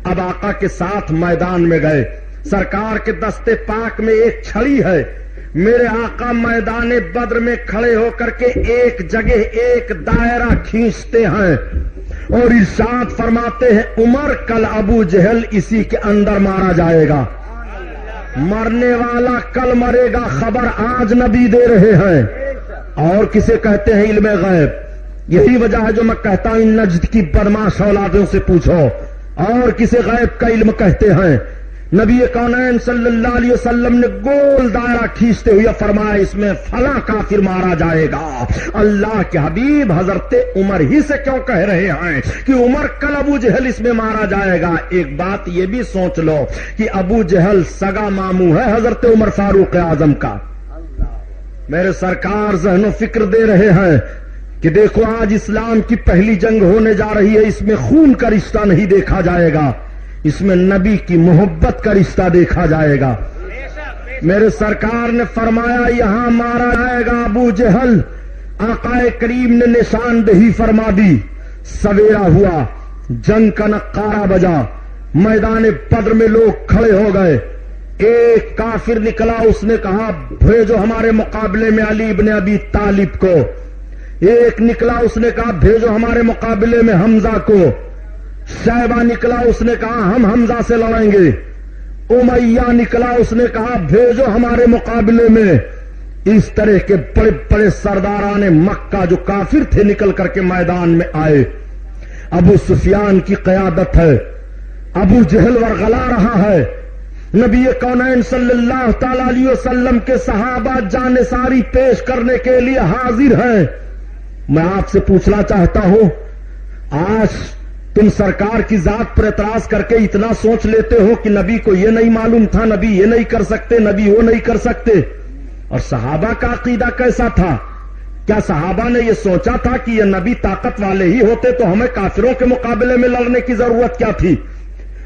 اب آقا کے ساتھ میدان میں گئے، سرکار کے دستے پاک میں ایک چھڑی ہے۔ میرے آقا میدان بدر میں کھڑے ہو کر کے ایک جگہ ایک دائرہ کھینچتے ہیں اور ارشاد فرماتے ہیں عمر کل ابو جہل اسی کے اندر مارا جائے گا، مرنے والا کل مرے گا، خبر آج نبی دے رہے ہیں۔ اور کسے کہتے ہیں علم غیب، یہی وجہ ہے جو میں کہتا ہوں ان نجد کی بدماش اولادوں سے پوچھو، اور کسے غیب کا علم کہتے ہیں۔ نبی کونین صلی اللہ علیہ وسلم نے گول دائرہ کھینچتے ہوئے فرمایا اس میں فلاں کافر مارا جائے گا۔ اللہ کے حبیب حضرت عمر ہی سے کیوں کہہ رہے ہیں کہ عمر کل ابو جہل اس میں مارا جائے گا؟ ایک بات یہ بھی سوچ لو کہ ابو جہل سگا ماموں ہے حضرت عمر فاروق اعظم کا۔ میرے سرکار ذہن و فکر دے رہے ہیں کہ دیکھو آج اسلام کی پہلی جنگ ہونے جا رہی ہے، اس میں خون کا رشتہ نہیں دیکھا جائے گا، اس میں نبی کی محبت کا رشتہ دیکھا جائے گا۔ میرے سرکار نے فرمایا یہاں مارا جائے گا ابو جہل۔ آقا کریم نے نشاندہی فرما دی، سویرا ہوا، جنگ کا نقارہ بجا، میدان بدر میں لوگ کھڑے ہو گئے۔ ایک کافر نکلا، اس نے کہا بھیجو ہمارے مقابلے میں علی ابن ابی طالب کو۔ ایک نکلا، اس نے کہا بھیجو ہمارے مقابلے میں حمزہ کو۔ شیبہ نکلا، اس نے کہا ہم حمزہ سے لڑیں گے۔ امیہ نکلا، اس نے کہا بھیجو ہمارے مقابلے میں۔ اس طرح کے بڑے بڑے سرداران مکہ جو کافر تھے نکل کر کے میدان میں آئے۔ ابو سفیان کی قیادت ہے، ابو جہل ورغلا رہا ہے۔ نبی کونین صلی اللہ تعالی علیہ وسلم کے صحابہ جانثاری پیش کرنے کے لیے حاضر ہیں۔ میں آپ سے پوچھنا چاہتا ہوں، آج تم سرکار کی ذات پر اعتراض کر کے اتنا سوچ لیتے ہو کہ نبی کو یہ نہیں معلوم تھا، نبی یہ نہیں کر سکتے، نبی وہ نہیں کر سکتے۔ اور صحابہ کا عقیدہ کیسا تھا؟ کیا صحابہ نے یہ سوچا تھا کہ یہ نبی طاقت والے ہی ہوتے تو ہمیں کافروں کے مقابلے میں لڑنے کی ضرورت کیا تھی؟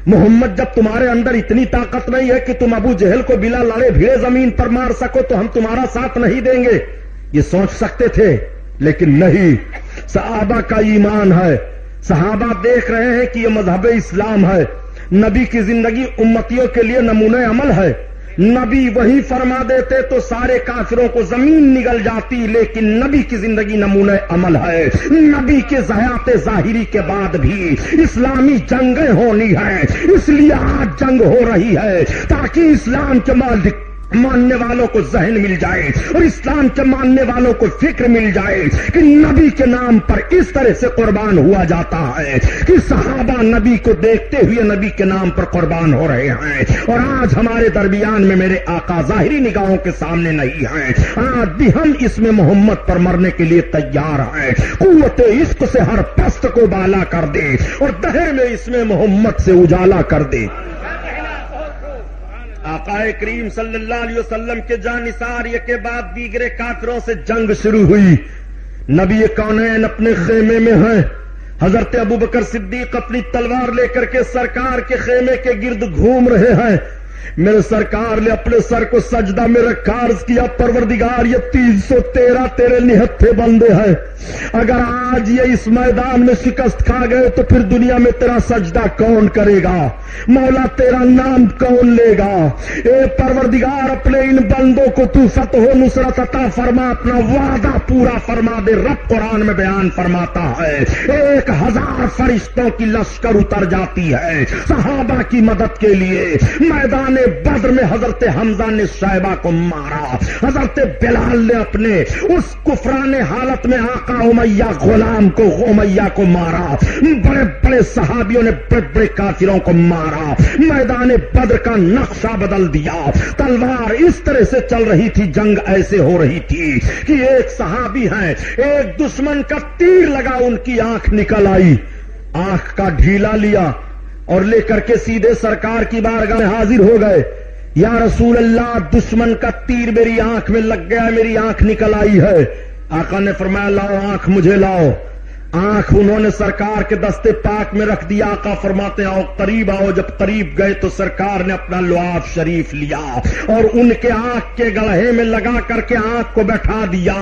محمد جب تمہارے اندر اتنی طاقت نہیں ہے کہ تم ابو جہل کو بلا لڑے بھیڑے زمین پر مار سکو تو ہم تمہارا ساتھ نہیں دیں گے، یہ سوچ سکتے تھے، لیکن نہیں۔ صحابہ کا ایمان ہے، صحابہ دیکھ رہے ہیں کہ یہ مذہب اسلام ہے، نبی کی زندگی امتیوں کے لیے نمونہ عمل ہے، نبی وہی فرما دیتے تو سارے کافروں کو زمین نگل جاتی، لیکن نبی کی زندگی نمونہ عمل ہے۔ نبی کے حیات ظاہری کے بعد بھی اسلامی جنگیں ہونی ہیں، اس لیے آج جنگ ہو رہی ہے تاکہ اسلام کے مالک ماننے والوں کو ذہن مل جائے اور اسلام کے ماننے والوں کو فکر مل جائے کہ نبی کے نام پر اس طرح سے قربان ہوا جاتا ہے کہ صحابہ نبی کو دیکھتے ہوئے نبی کے نام پر قربان ہو رہے ہیں، اور آج ہمارے درمیان میں میرے آقا ظاہری نگاہوں کے سامنے نہیں ہیں، آج بھی ہم اس میں محمد پر مرنے کے لیے تیار ہیں۔ قوت عشق سے ہر پست کو بالا کر دے اور دہر میں اس میں محمد سے اجالا کر دے۔ آقا کریم صلی اللہ علیہ وسلم کے جانثار کے بعد دیگر کافروں سے جنگ شروع ہوئی۔ نبی کونین اپنے خیمے میں ہیں، حضرت ابوبکر صدیق اپنی تلوار لے کر کے سرکار کے خیمے کے گرد گھوم رہے ہیں۔ میرے سرکار نے اپنے سر کو سجدہ میں رکھا، عرض کیا پروردگار یہ 313 تیرے نہتھے بندے ہیں، اگر آج یہ اس میدان میں شکست کھا گئے تو پھر دنیا میں تیرا سجدہ کون کرے گا؟ مولا تیرا نام کون لے گا؟ اے پروردگار اپنے ان بندوں کو تو فتح و نصرت عطا فرما، اپنا وعدہ پورا فرما دے۔ رب قرآن میں بیان فرماتا ہے 1000 فرشتوں کی لشکر اتر جاتی ہے صحابہ کی مدد کے لیے۔ میدان بدر میں حضرت حمزہ نے شیبہ کو مارا، حضرت بلال نے اپنے اس کفران حالت میں آقا امیہ غلام کو امیہ کو مارا، بڑے بڑے صحابیوں نے بڑے بڑے کافروں کو مارا۔ میدان بدر کا نقشہ بدل دیا، تلوار اس طرح سے چل رہی تھی، جنگ ایسے ہو رہی تھی کہ ایک صحابی ہیں، ایک دشمن کا تیر لگا، ان کی آنکھ نکل آئی، آنکھ کا ڈھیلا لیا اور لے کر کے سیدھے سرکار کی بارگاہ میں حاضر ہو گئے۔ یا رسول اللہ دشمن کا تیر میری آنکھ میں لگ گیا، میری آنکھ نکل آئی ہے۔ آقا نے فرمایا لاؤ آنکھ مجھے لاؤ۔ آنکھ انہوں نے سرکار کے دستے پاک میں رکھ دیا۔ آقا فرماتے آؤ قریب آؤ، جب قریب گئے تو سرکار نے اپنا لعاب شریف لیا اور ان کے آنکھ کے گڑھے میں لگا کر کے آنکھ کو بیٹھا دیا۔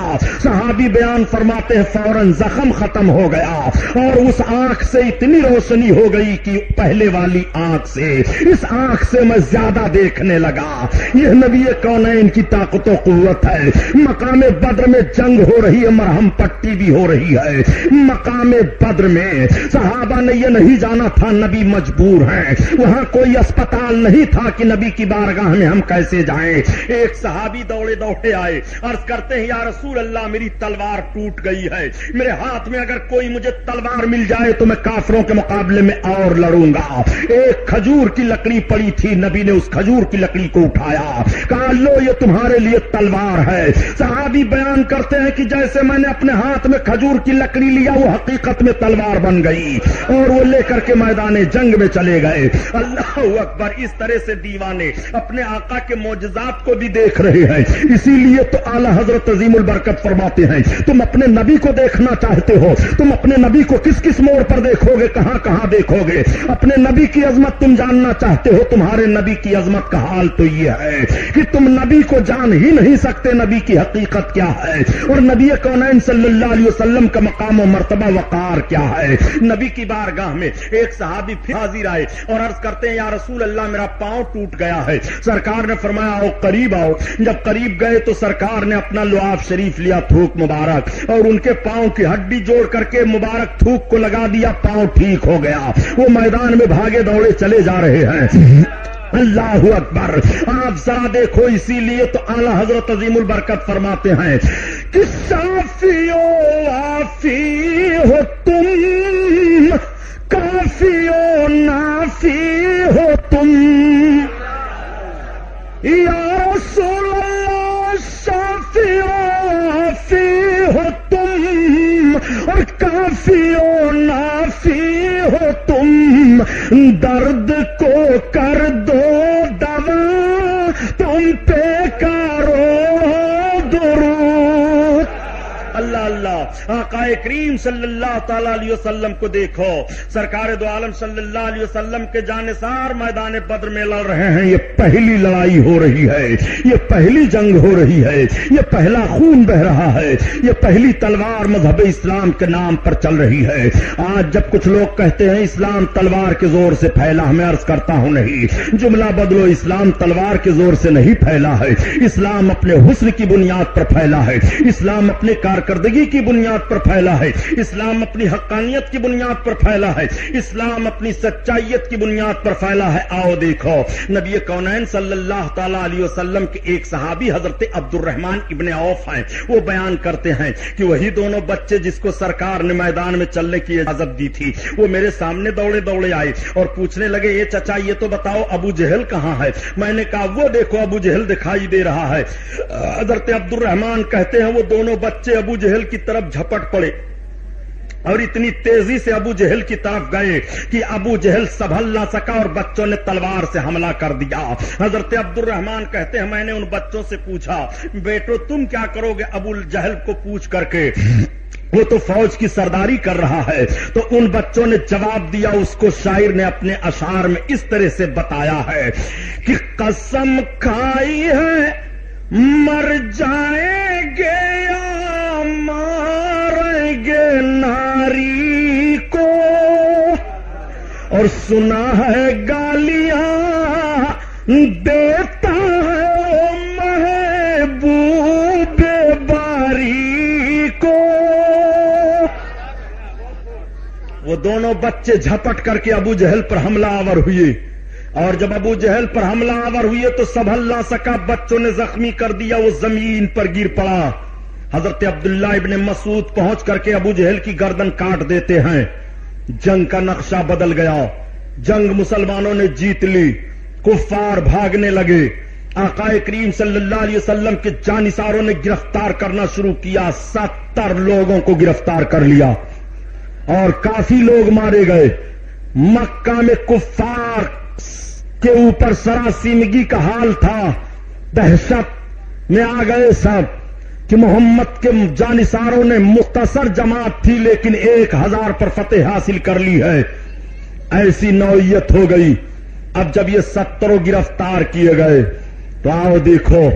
صحابی بیان فرماتے ہیں فوراً زخم ختم ہو گیا اور اس آنکھ سے اتنی روشنی ہو گئی کہ پہلے والی آنکھ سے اس آنکھ سے میں زیادہ دیکھنے لگا۔ یہ نبی کونین کی طاقت و قوت ہے۔ مقام بدر میں جنگ ہو رہی ہے، مرہم پٹی بھی ہو رہی ہے۔ مقام بدر میں صحابہ نے یہ نہیں جانا تھا نبی مجبور ہیں، وہاں کوئی اسپتال نہیں تھا کہ نبی کی بارگاہ میں ہم کیسے جائیں۔ ایک صحابی دوڑے دوڑے آئے، عرض کرتے ہیں یا رسول اللہ میری تلوار ٹوٹ گئی ہے، میرے ہاتھ میں اگر کوئی مجھے تلوار مل جائے تو میں کافروں کے مقابلے میں اور لڑوں گا۔ ایک کھجور کی لکڑی پڑی تھی، نبی نے اس کھجور کی لکڑی کو اٹھایا، کہا لو یہ تمہارے لیے تلوار ہے۔ صحابی بیان کرتے ہیں کہ جیسے میں نے اپنے ہاتھ میں کھجور کی لکڑی لیا وہ حقیقت میں تلوار بن گئی اور وہ لے کر کے میدان جنگ میں چلے گئے۔ اللہ اکبر، اس طرح سے دیوانے اپنے آقا کے معجزات کو بھی دیکھ رہے ہیں۔ اسی لیے تو اعلی حضرت عظیم البرکت فرماتے ہیں تم اپنے نبی کو دیکھنا چاہتے ہو، تم اپنے نبی کو کس کس موڑ پر دیکھو گے، کہاں کہاں دیکھو گے؟ اپنے نبی کی عظمت تم جاننا چاہتے ہو، تمہارے نبی کی عظمت کا حال تو یہ ہے کہ تم نبی کو جان ہی نہیں سکتے نبی کی حقیقت کیا ہے اور نبی کونین صلی اللہ علیہ وسلم کا مقام و مرتبہ وقار کیا ہے۔ نبی کی بارگاہ میں ایک صحابی پھر حاضر آئے اور عرض کرتے ہیں یا رسول اللہ میرا پاؤں ٹوٹ گیا ہے۔ سرکار نے فرمایا آؤ قریب آؤ۔ جب قریب گئے تو سرکار نے اپنا لعاب شریف لیا، تھوک مبارک، اور ان کے پاؤں کی ہڈی جوڑ کر کے مبارک تھوک کو لگا دیا، پاؤں ٹھیک ہو گیا۔ وہ میدان میں بھاگے دوڑے چلے جا رہے ہیں۔ اللہ اکبر، آپ ذرا دیکھو، اسی لیے تو اعلی حضرت عظیم البرکت فرماتے ہیں کہ شافی و عافی ہو تم، کافی و نافی ہو تم، یا رسول اللہ شافی و عافی ہو تم اور کافی و نافی ہو تم، درد کو کر دو دوا تم پہ کرو درود۔ اللہ اللہ، آقا کریم صلی اللہ تعالی علیہ وسلم کو دیکھو، سرکار دو عالم صلی اللہ علیہ وسلم کے جانثار میدان بدر میں لڑ رہے ہیں۔ یہ پہلی لڑائی ہو رہی ہے، یہ پہلی جنگ ہو رہی ہے، یہ پہلا خون بہ رہا ہے، یہ پہلی تلوار مذہب اسلام کے نام پر چل رہی ہے۔ آج جب کچھ لوگ کہتے ہیں اسلام تلوار کے زور سے پھیلا، میں عرض کرتا ہوں نہیں، جملہ بدلو، اسلام تلوار کے زور سے نہیں پھیلا ہے، اسلام اپنے حسن کی بنیاد پر پھیلا ہے، اسلام اپنے کارکردگی کی بنیاد پر پھیلا ہے، اسلام اپنی حقانیت کی بنیاد پر پھیلا ہے، اسلام اپنی سچائیت کی بنیاد پر پھیلا ہے۔ آؤ دیکھو، نبی کونین صلی اللہ تعالی علیہ وسلم کے ایک صحابی حضرت عبد الرحمن ابن عوف ہیں، وہ بیان کرتے ہیں کہ وہی دونوں بچے جس کو سرکار نے میدان میں چلنے کی اجازت دی تھی، وہ میرے سامنے دوڑے دوڑے آئے اور پوچھنے لگے، یہ چچا یہ تو بتاؤ ابو جہل کہاں ہے؟ میں نے کہا وہ دیکھو ابو جہل دکھائی دے رہا ہے۔ حضرت عبد الرحمن کہتے ہیں وہ دونوں بچے ابو جہل کی طرف جھپٹ پڑے اور اتنی تیزی سے ابو جہل کی طرف گئے کہ ابو جہل سنبھل نہ سکا اور بچوں نے تلوار سے حملہ کر دیا۔ حضرت عبد الرحمن کہتے ہیں میں نے ان بچوں سے پوچھا، بیٹو تم کیا کرو گے ابو جہل کو پوچھ کر کے؟ وہ تو فوج کی سرداری کر رہا ہے۔ تو ان بچوں نے جواب دیا، اس کو شاعر نے اپنے اشعار میں اس طرح سے بتایا ہے کہ قسم کھائی ہے مر جائیں گے یا ماریں گے ناری کو، اور سنا ہے گالیاں دیتا ہے محبوب باری کو۔ وہ دونوں بچے جھپٹ کر کے ابو جہل پر حملہ آور ہوئے، اور جب ابو جہل پر حملہ آور ہوئے تو سنبھل نہ سکا، بچوں نے زخمی کر دیا، وہ زمین پر گر پڑا۔ حضرت عبداللہ ابن مسعود پہنچ کر کے ابو جہل کی گردن کاٹ دیتے ہیں۔ جنگ کا نقشہ بدل گیا، جنگ مسلمانوں نے جیت لی، کفار بھاگنے لگے۔ آقا کریم صلی اللہ علیہ وسلم کے جانثاروں نے گرفتار کرنا شروع کیا، 70 لوگوں کو گرفتار کر لیا اور کافی لوگ مارے گئے۔ مکہ میں کفار کے اوپر سراسیمگی کا حال تھا، دہشت میں آ گئے سب کہ محمد کے جانثاروں نے مختصر جماعت تھی لیکن 1000 پر فتح حاصل کر لی ہے، ایسی نوعیت ہو گئی۔ اب جب یہ 70 گرفتار کیے گئے تو آؤ دیکھو،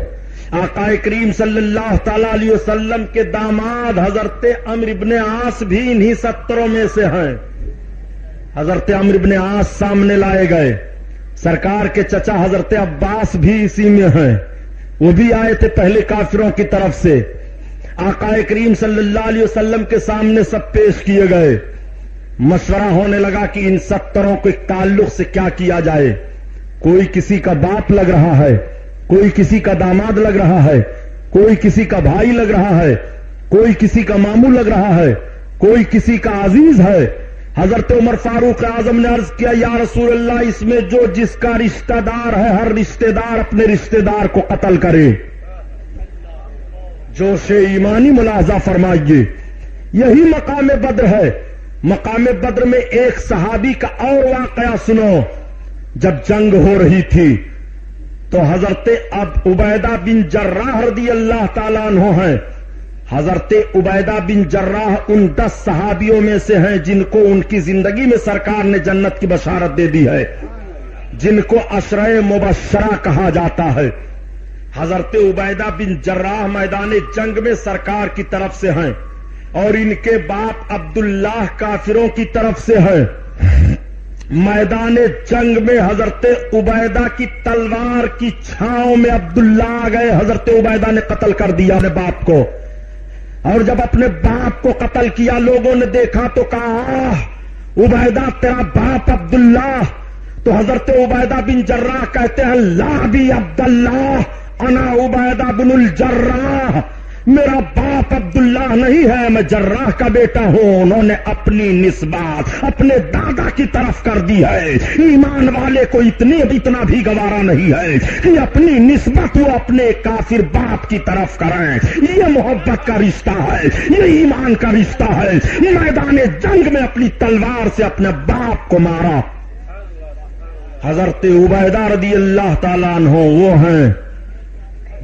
آقا کریم صلی اللہ تعالی علیہ وسلم کے داماد حضرت عمرو بن عاص بھی انہی 70 میں سے ہیں۔ حضرت عمرو بن عاص سامنے لائے گئے، سرکار کے چچا حضرت عباس بھی اسی میں ہیں، وہ بھی آئے تھے پہلے کافروں کی طرف سے۔ آقا کریم صلی اللہ علیہ وسلم کے سامنے سب پیش کیے گئے، مشورہ ہونے لگا کہ ان 70 کے تعلق سے کیا کیا جائے۔ کوئی کسی کا باپ لگ رہا ہے، کوئی کسی کا داماد لگ رہا ہے، کوئی کسی کا بھائی لگ رہا ہے، کوئی کسی کا ماموں لگ رہا ہے، کوئی کسی کا عزیز ہے۔ حضرت عمر فاروق اعظم نے عرض کیا، یا رسول اللہ اس میں جو جس کا رشتہ دار ہے ہر رشتہ دار اپنے رشتہ دار کو قتل کرے۔ جوش ایمانی ملاحظہ فرمائیے، یہی مقام بدر ہے۔ مقام بدر میں ایک صحابی کا اور واقعہ سنو۔ جب جنگ ہو رہی تھی تو حضرت عبیدہ بن جراح رضی اللہ تعالیٰ عنہ ہیں۔ حضرت عبیدہ بن جراح ان 10 صحابیوں میں سے ہیں جن کو ان کی زندگی میں سرکار نے جنت کی بشارت دے دی ہے، جن کو عشرہ مبشرہ کہا جاتا ہے۔ حضرت عبیدہ بن جراح میدان جنگ میں سرکار کی طرف سے ہیں اور ان کے باپ عبداللہ کافروں کی طرف سے ہیں۔ میدان جنگ میں حضرت عبیدہ کی تلوار کی چھاؤں میں عبداللہ آ گئے، حضرت عبیدہ نے قتل کر دیا اپنے باپ کو، اور جب اپنے باپ کو قتل کیا لوگوں نے دیکھا تو کہا عبیدہ تیرا باپ عبداللہ۔ تو حضرت عبیدہ بن جراح کہتے ہیں لا بھی عبداللہ انا عبیدہ بن الجراح، میرا باپ عبداللہ نہیں ہے، میں جراح کا بیٹا ہوں۔ انہوں نے اپنی نسبت اپنے دادا کی طرف کر دی ہے۔ ایمان والے کو اتنا بھی گوارا نہیں ہے کہ اپنی نسبت وہ اپنے کافر باپ کی طرف کریں۔ یہ محبت کا رشتہ ہے، یہ ایمان کا رشتہ ہے۔ میدان جنگ میں اپنی تلوار سے اپنے باپ کو مارا۔ حضرت عبیدہ رضی اللہ تعالیٰ عنہ وہ ہیں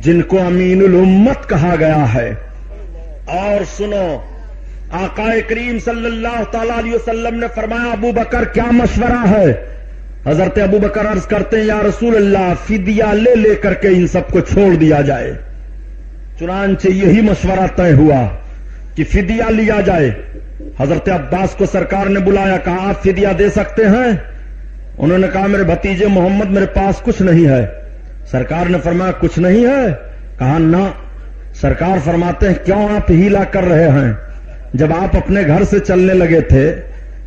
جن کو امین الامت کہا گیا ہے۔ اور سنو، آقا کریم صلی اللہ تعالی علیہ وسلم نے فرمایا ابو بکر کیا مشورہ ہے؟ حضرت ابو بکر عرض کرتے ہیں یا رسول اللہ فدیہ لے لے کر کے ان سب کو چھوڑ دیا جائے۔ چنانچہ یہی مشورہ طے ہوا کہ فدیہ لیا جائے۔ حضرت عباس کو سرکار نے بلایا، کہا آپ فدیہ دے سکتے ہیں؟ انہوں نے کہا میرے بھتیجے محمد میرے پاس کچھ نہیں ہے۔ سرکار نے فرمایا کچھ نہیں ہے؟ کہا نہ۔ سرکار فرماتے ہیں کیوں آپ ہیلا کر رہے ہیں؟ جب آپ اپنے گھر سے چلنے لگے تھے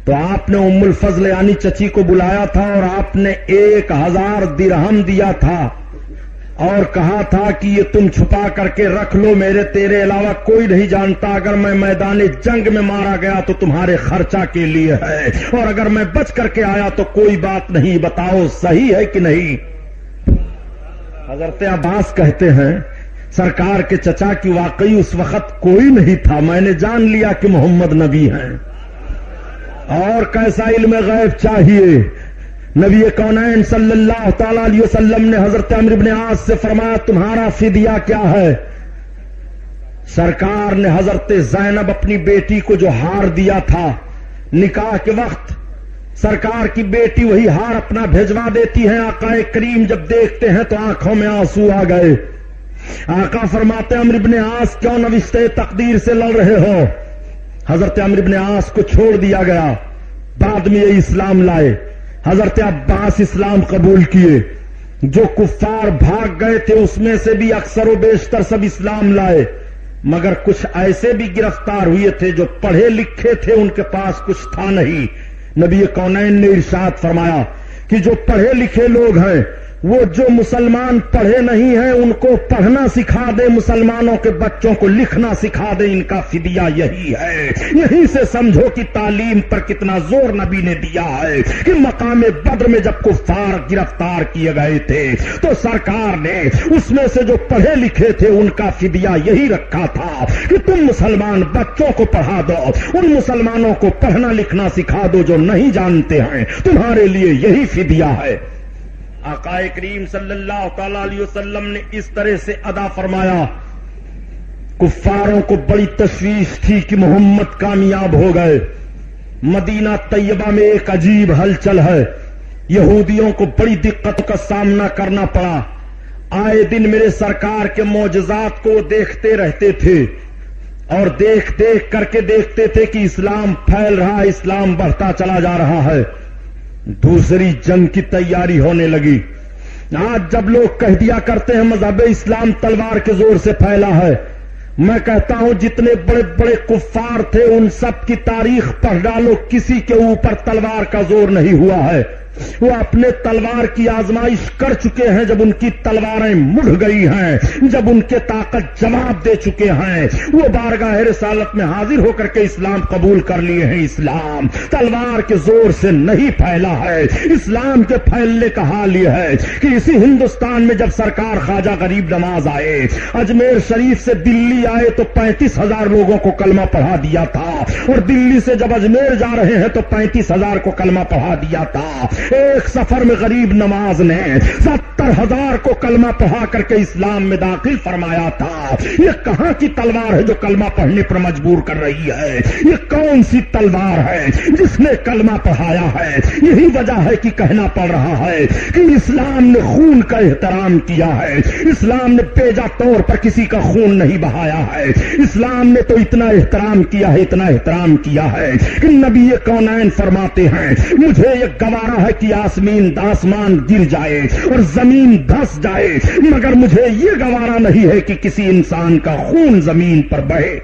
تو آپ نے ام الفضل یعنی چچی کو بلایا تھا اور آپ نے 1000 درہم دیا تھا اور کہا تھا کہ یہ تم چھپا کر کے رکھ لو، میرے تیرے علاوہ کوئی نہیں جانتا، اگر میں میدان جنگ میں مارا گیا تو تمہارے خرچہ کے لیے ہے، اور اگر میں بچ کر کے آیا تو کوئی بات نہیں، بتاؤ صحیح ہے کہ نہیں؟ حضرت عباس کہتے ہیں سرکار کے چچا کی واقعی اس وقت کوئی نہیں تھا، میں نے جان لیا کہ محمد نبی ہیں۔ اور کیسا علم غیب چاہیے؟ نبی کونین صلی اللہ تعالی علیہ وسلم نے حضرت عمرو بن عاص سے فرمایا تمہارا فدیہ کیا ہے؟ سرکار نے حضرت زینب اپنی بیٹی کو جو ہار دیا تھا نکاح کے وقت، سرکار کی بیٹی وہی ہار اپنا بھیجوا دیتی ہیں، آقا کریم جب دیکھتے ہیں تو آنکھوں میں آنسو آ گئے۔ آقا فرماتے عمرو بن عاص کیوں نوشتے تقدیر سے لڑ رہے ہو؟ حضرت عمرو بن عاص کو چھوڑ دیا گیا، بعد میں یہ اسلام لائے، حضرت عباس اسلام قبول کیے، جو کفار بھاگ گئے تھے اس میں سے بھی اکثر و بیشتر سب اسلام لائے، مگر کچھ ایسے بھی گرفتار ہوئے تھے جو پڑھے لکھے تھے، ان کے پاس کچھ تھا نہیں۔ نبی کونین نے ارشاد فرمایا کہ جو پڑھے لکھے لوگ ہیں وہ جو مسلمان پڑھے نہیں ہیں ان کو پڑھنا سکھا دے، مسلمانوں کے بچوں کو لکھنا سکھا دے، ان کا فدیہ یہی ہے۔ یہیں سے سمجھو کہ تعلیم پر کتنا زور نبی نے دیا ہے کہ مقام بدر میں جب کفار گرفتار کیے گئے تھے تو سرکار نے اس میں سے جو پڑھے لکھے تھے ان کا فدیہ یہی رکھا تھا کہ تم مسلمان بچوں کو پڑھا دو، ان مسلمانوں کو پڑھنا لکھنا سکھا دو جو نہیں جانتے ہیں، تمہارے لیے یہی فدیہ ہے۔ آقا کریم صلی اللہ تعالی علیہ وسلم نے اس طرح سے ادا فرمایا۔ کفاروں کو بڑی تشویش تھی کہ محمد کامیاب ہو گئے۔ مدینہ طیبہ میں ایک عجیب ہلچل ہے، یہودیوں کو بڑی دقتوں کا سامنا کرنا پڑا۔ آئے دن میرے سرکار کے معجزات کو دیکھتے رہتے تھے اور دیکھ کر کے دیکھتے تھے کہ اسلام پھیل رہا ہے، اسلام بڑھتا چلا جا رہا ہے۔ دوسری جنگ کی تیاری ہونے لگی۔ آج جب لوگ کہہ دیا کرتے ہیں مذہب اسلام تلوار کے زور سے پھیلا ہے، میں کہتا ہوں جتنے بڑے بڑے کفار تھے ان سب کی تاریخ پڑھ ڈالو، کسی کے اوپر تلوار کا زور نہیں ہوا ہے۔ وہ اپنے تلوار کی آزمائش کر چکے ہیں، جب ان کی تلواریں مڑ گئی ہیں، جب ان کے طاقت جواب دے چکے ہیں، وہ بارگاہ رسالت میں حاضر ہو کر کے اسلام قبول کر لیے ہیں۔ اسلام تلوار کے زور سے نہیں پھیلا ہے، اسلام کے پھیلنے کا حال یہ ہے کہ اسی ہندوستان میں جب سرکار خواجہ غریب نواز آئے، اجمیر شریف سے دلی آئے تو 35,000 لوگوں کو کلمہ پڑھا دیا تھا، اور دلی سے جب اجمیر جا رہے ہیں تو 35,000 کو کلمہ پڑھا دیا تھا۔ ایک سفر میں غریب نواز نے 70,000 کو کلمہ پڑھا کر کے اسلام میں داخل فرمایا تھا۔ یہ کہاں کی تلوار ہے جو کلمہ پڑھنے پر مجبور کر رہی ہے؟ یہ کون سی تلوار ہے جس نے کلمہ پڑھایا ہے؟ یہی وجہ ہے کہ کہنا پڑ رہا ہے کہ اسلام نے خون کا احترام کیا ہے، اسلام نے بیجا طور پر کسی کا خون نہیں بہایا ہے، اسلام نے تو اتنا احترام کیا ہے، اتنا احترام کیا ہے کہ نبی کونین فرماتے ہیں مجھے یہ گوارا ہے کہ آسمان گر جائے اور زمین دھس جائے، مگر مجھے یہ گوارا نہیں ہے کہ کسی انسان کا خون زمین پر بہے۔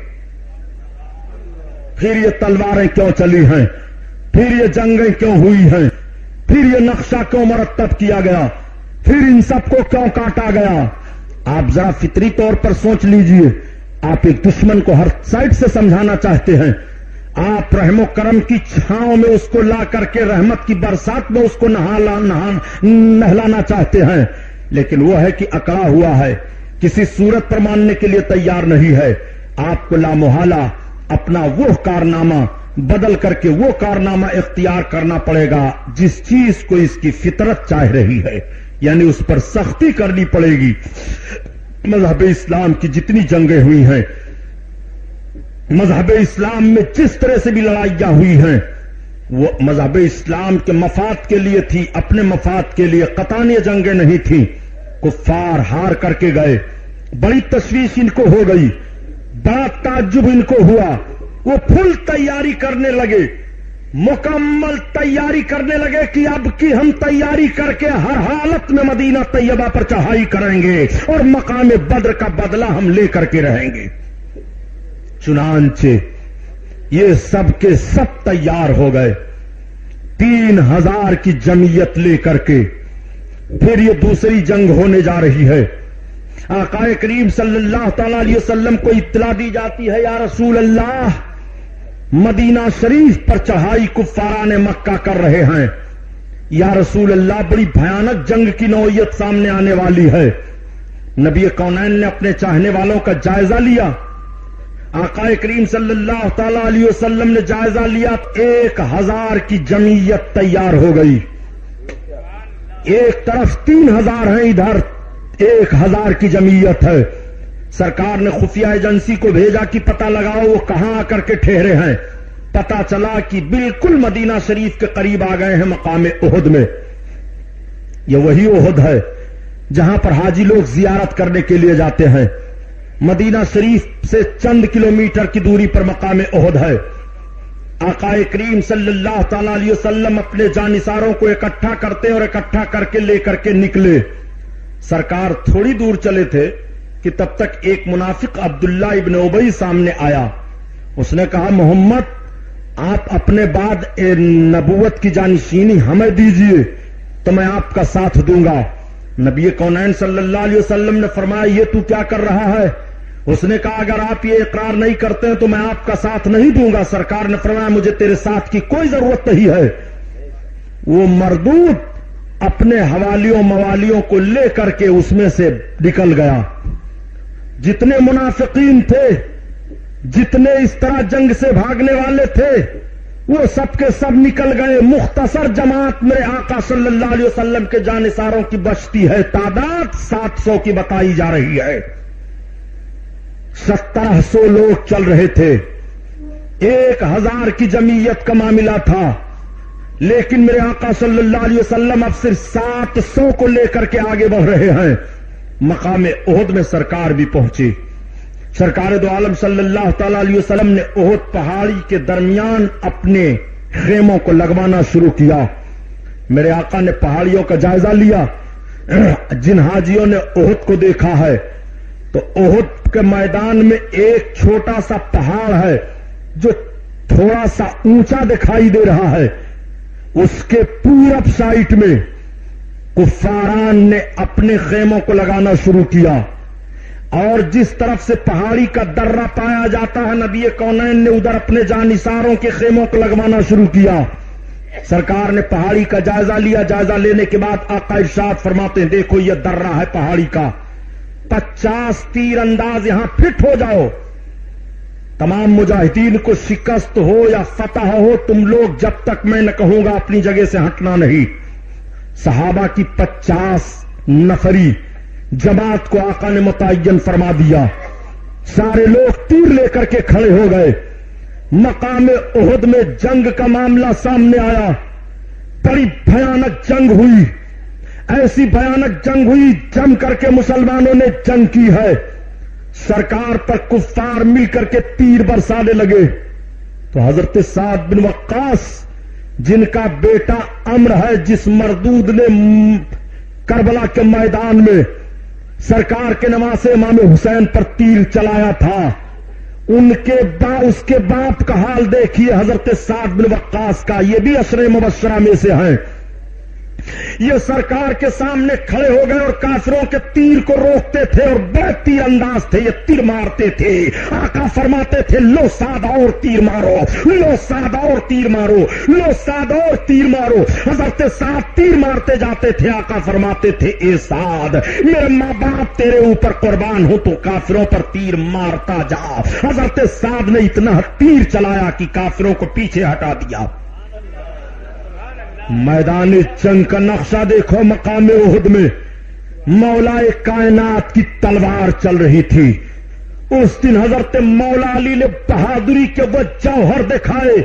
پھر یہ تلواریں کیوں چلی ہیں؟ پھر یہ جنگیں کیوں ہوئی ہیں؟ پھر یہ نقشہ کیوں مرتب کیا گیا؟ پھر ان سب کو کیوں کاٹا گیا؟ آپ ذرا فطری طور پر سوچ لیجئے۔ آپ ایک دشمن کو ہر سائڈ سے سمجھانا چاہتے ہیں، آپ رحم و کرم کی چھاؤں میں اس کو لا کر کے رحمت کی برسات میں اس کو نہلانا چاہتے ہیں، لیکن وہ ہے کہ اکڑا ہوا ہے، کسی صورت پر ماننے کے لیے تیار نہیں ہے۔ آپ کو لامحالہ اپنا وہ کارنامہ بدل کر کے وہ کارنامہ اختیار کرنا پڑے گا جس چیز کو اس کی فطرت چاہ رہی ہے، یعنی اس پر سختی کرنی پڑے گی۔ مذہب اسلام کی جتنی جنگیں ہوئی ہیں، مذہب اسلام میں جس طرح سے بھی لڑائیاں ہوئی ہیں، وہ مذہب اسلام کے مفاد کے لیے تھی، اپنے مفاد کے لیے قطعی جنگیں نہیں تھیں۔ کفار ہار کر کے گئے، بڑی تشویش ان کو ہو گئی، بڑا تعجب ان کو ہوا، وہ فل تیاری کرنے لگے، مکمل تیاری کرنے لگے کہ اب کی ہم تیاری کر کے ہر حالت میں مدینہ طیبہ پر چڑھائی کریں گے اور مقام بدر کا بدلہ ہم لے کر کے رہیں گے۔ چنانچہ یہ سب کے سب تیار ہو گئے 3000 کی جمعیت لے کر کے. پھر یہ دوسری جنگ ہونے جا رہی ہے. آقا کریم صلی اللہ تعالی علیہ وسلم کو اطلاع دی جاتی ہے یا رسول اللہ مدینہ شریف پر چڑھائی کفاران مکہ کر رہے ہیں. یا رسول اللہ بڑی بھیانک جنگ کی نوعیت سامنے آنے والی ہے. نبی کونین نے اپنے چاہنے والوں کا جائزہ لیا. آقا کریم صلی اللہ تعالی علیہ وسلم نے جائزہ لیا. 1000 کی جمعیت تیار ہو گئی. ایک طرف 3000 ہیں, ادھر 1000 کی جمعیت ہے. سرکار نے خفیہ ایجنسی کو بھیجا کہ پتہ لگاؤ وہ کہاں آ کر کے ٹھہرے ہیں. پتہ چلا کہ بالکل مدینہ شریف کے قریب آ گئے ہیں مقام احد میں. یہ وہی احد ہے جہاں پر حاجی لوگ زیارت کرنے کے لیے جاتے ہیں. مدینہ شریف سے چند کلومیٹر کی دوری پر مقام احد ہے. آقا کریم صلی اللہ تعالی علیہ وسلم اپنے جانثاروں کو اکٹھا کرتے اور اکٹھا کر کے لے کر کے نکلے. سرکار تھوڑی دور چلے تھے کہ تب تک ایک منافق عبداللہ ابن ابی سامنے آیا. اس نے کہا محمد آپ اپنے بعد نبوت کی جانشینی ہمیں دیجئے تو میں آپ کا ساتھ دوں گا. نبی کونین صلی اللہ علیہ وسلم نے فرمایا یہ تو کیا کر رہا ہے؟ اس نے کہا اگر آپ یہ اقرار نہیں کرتے ہیں تو میں آپ کا ساتھ نہیں دوں گا. سرکار نے فرمایا مجھے تیرے ساتھ کی کوئی ضرورت نہیں ہے. وہ مردود اپنے حوالیوں موالیوں کو لے کر کے اس میں سے نکل گیا. جتنے منافقین تھے, جتنے اس طرح جنگ سے بھاگنے والے تھے, وہ سب کے سب نکل گئے. مختصر جماعت میرے آقا صلی اللہ علیہ وسلم کے جانثاروں کی بچتی ہے. تعداد 700 کی بتائی جا رہی ہے. 1700 لوگ چل رہے تھے. 1000 کی جمعیت کا معاملہ تھا. لیکن میرے آقا صلی اللہ علیہ وسلم اب صرف 700 کو لے کر کے آگے بڑھ رہے ہیں. مقام احد میں سرکار بھی پہنچی. سرکار دو عالم صلی اللہ تعالی علیہ وسلم نے احد پہاڑی کے درمیان اپنے خیموں کو لگوانا شروع کیا. میرے آقا نے پہاڑیوں کا جائزہ لیا. جن حاجیوں نے احد کو دیکھا ہے تو احد کے میدان میں ایک چھوٹا سا پہاڑ ہے جو تھوڑا سا اونچا دکھائی دے رہا ہے. اس کے پورب سائٹ میں کفاران نے اپنے خیموں کو لگانا شروع کیا. اور جس طرف سے پہاڑی کا درہ پایا جاتا ہے نبی کونین نے ادھر اپنے جانثاروں کے خیموں کو لگوانا شروع کیا. سرکار نے پہاڑی کا جائزہ لیا. جائزہ لینے کے بعد آقا ارشاد فرماتے ہیں دیکھو یہ درہ ہے پہاڑی کا, 50 تیر انداز یہاں فٹ ہو جاؤ. تمام مجاہدین کو شکست ہو یا فتح ہو تم لوگ جب تک میں نہ کہوں گا اپنی جگہ سے ہٹنا نہیں. صحابہ کی 50 نفری جماعت کو آقا نے متعین فرما دیا. سارے لوگ تیر لے کر کے کھڑے ہو گئے. مقام احد میں جنگ کا معاملہ سامنے آیا. بڑی بھیانک جنگ ہوئی. ایسی بھیانک جنگ ہوئی جم کر کے مسلمانوں نے جنگ کی ہے. سرکار پر کفار مل کر کے تیر برسانے لگے تو حضرت سعد بن وقاص جن کا بیٹا عمرو ہے, جس مردود نے کربلا کے میدان میں سرکار کے نواسے امام حسین پر تیر چلایا تھا, اس کے باپ کا حال دیکھیے حضرت سعد بن وقاص کا. یہ بھی عشرے مبشرہ میں سے ہیں. یہ سرکار کے سامنے کھڑے ہو گئے اور کافروں کے تیر کو روکتے تھے اور بڑے تیر انداز تھے. یہ تیر مارتے تھے. آقا فرماتے تھے لو سعد اور تیر مارو, لو سعد اور تیر مارو, لو سعد اور تیر مارو. حضرت سعد تیر مارتے جاتے تھے. آقا فرماتے تھے اے سعد میرے ماں باپ تیرے اوپر قربان ہو تو کافروں پر تیر مارتا جا. حضرت سعد نے اتنا تیر چلایا کہ کافروں کو پیچھے ہٹا دیا. میدان جنگ کا نقشہ دیکھو. مقام احد میں مولا کائنات کی تلوار چل رہی تھی. اس دن حضرت مولا علی نے بہادری کے وہ جوہر دکھائے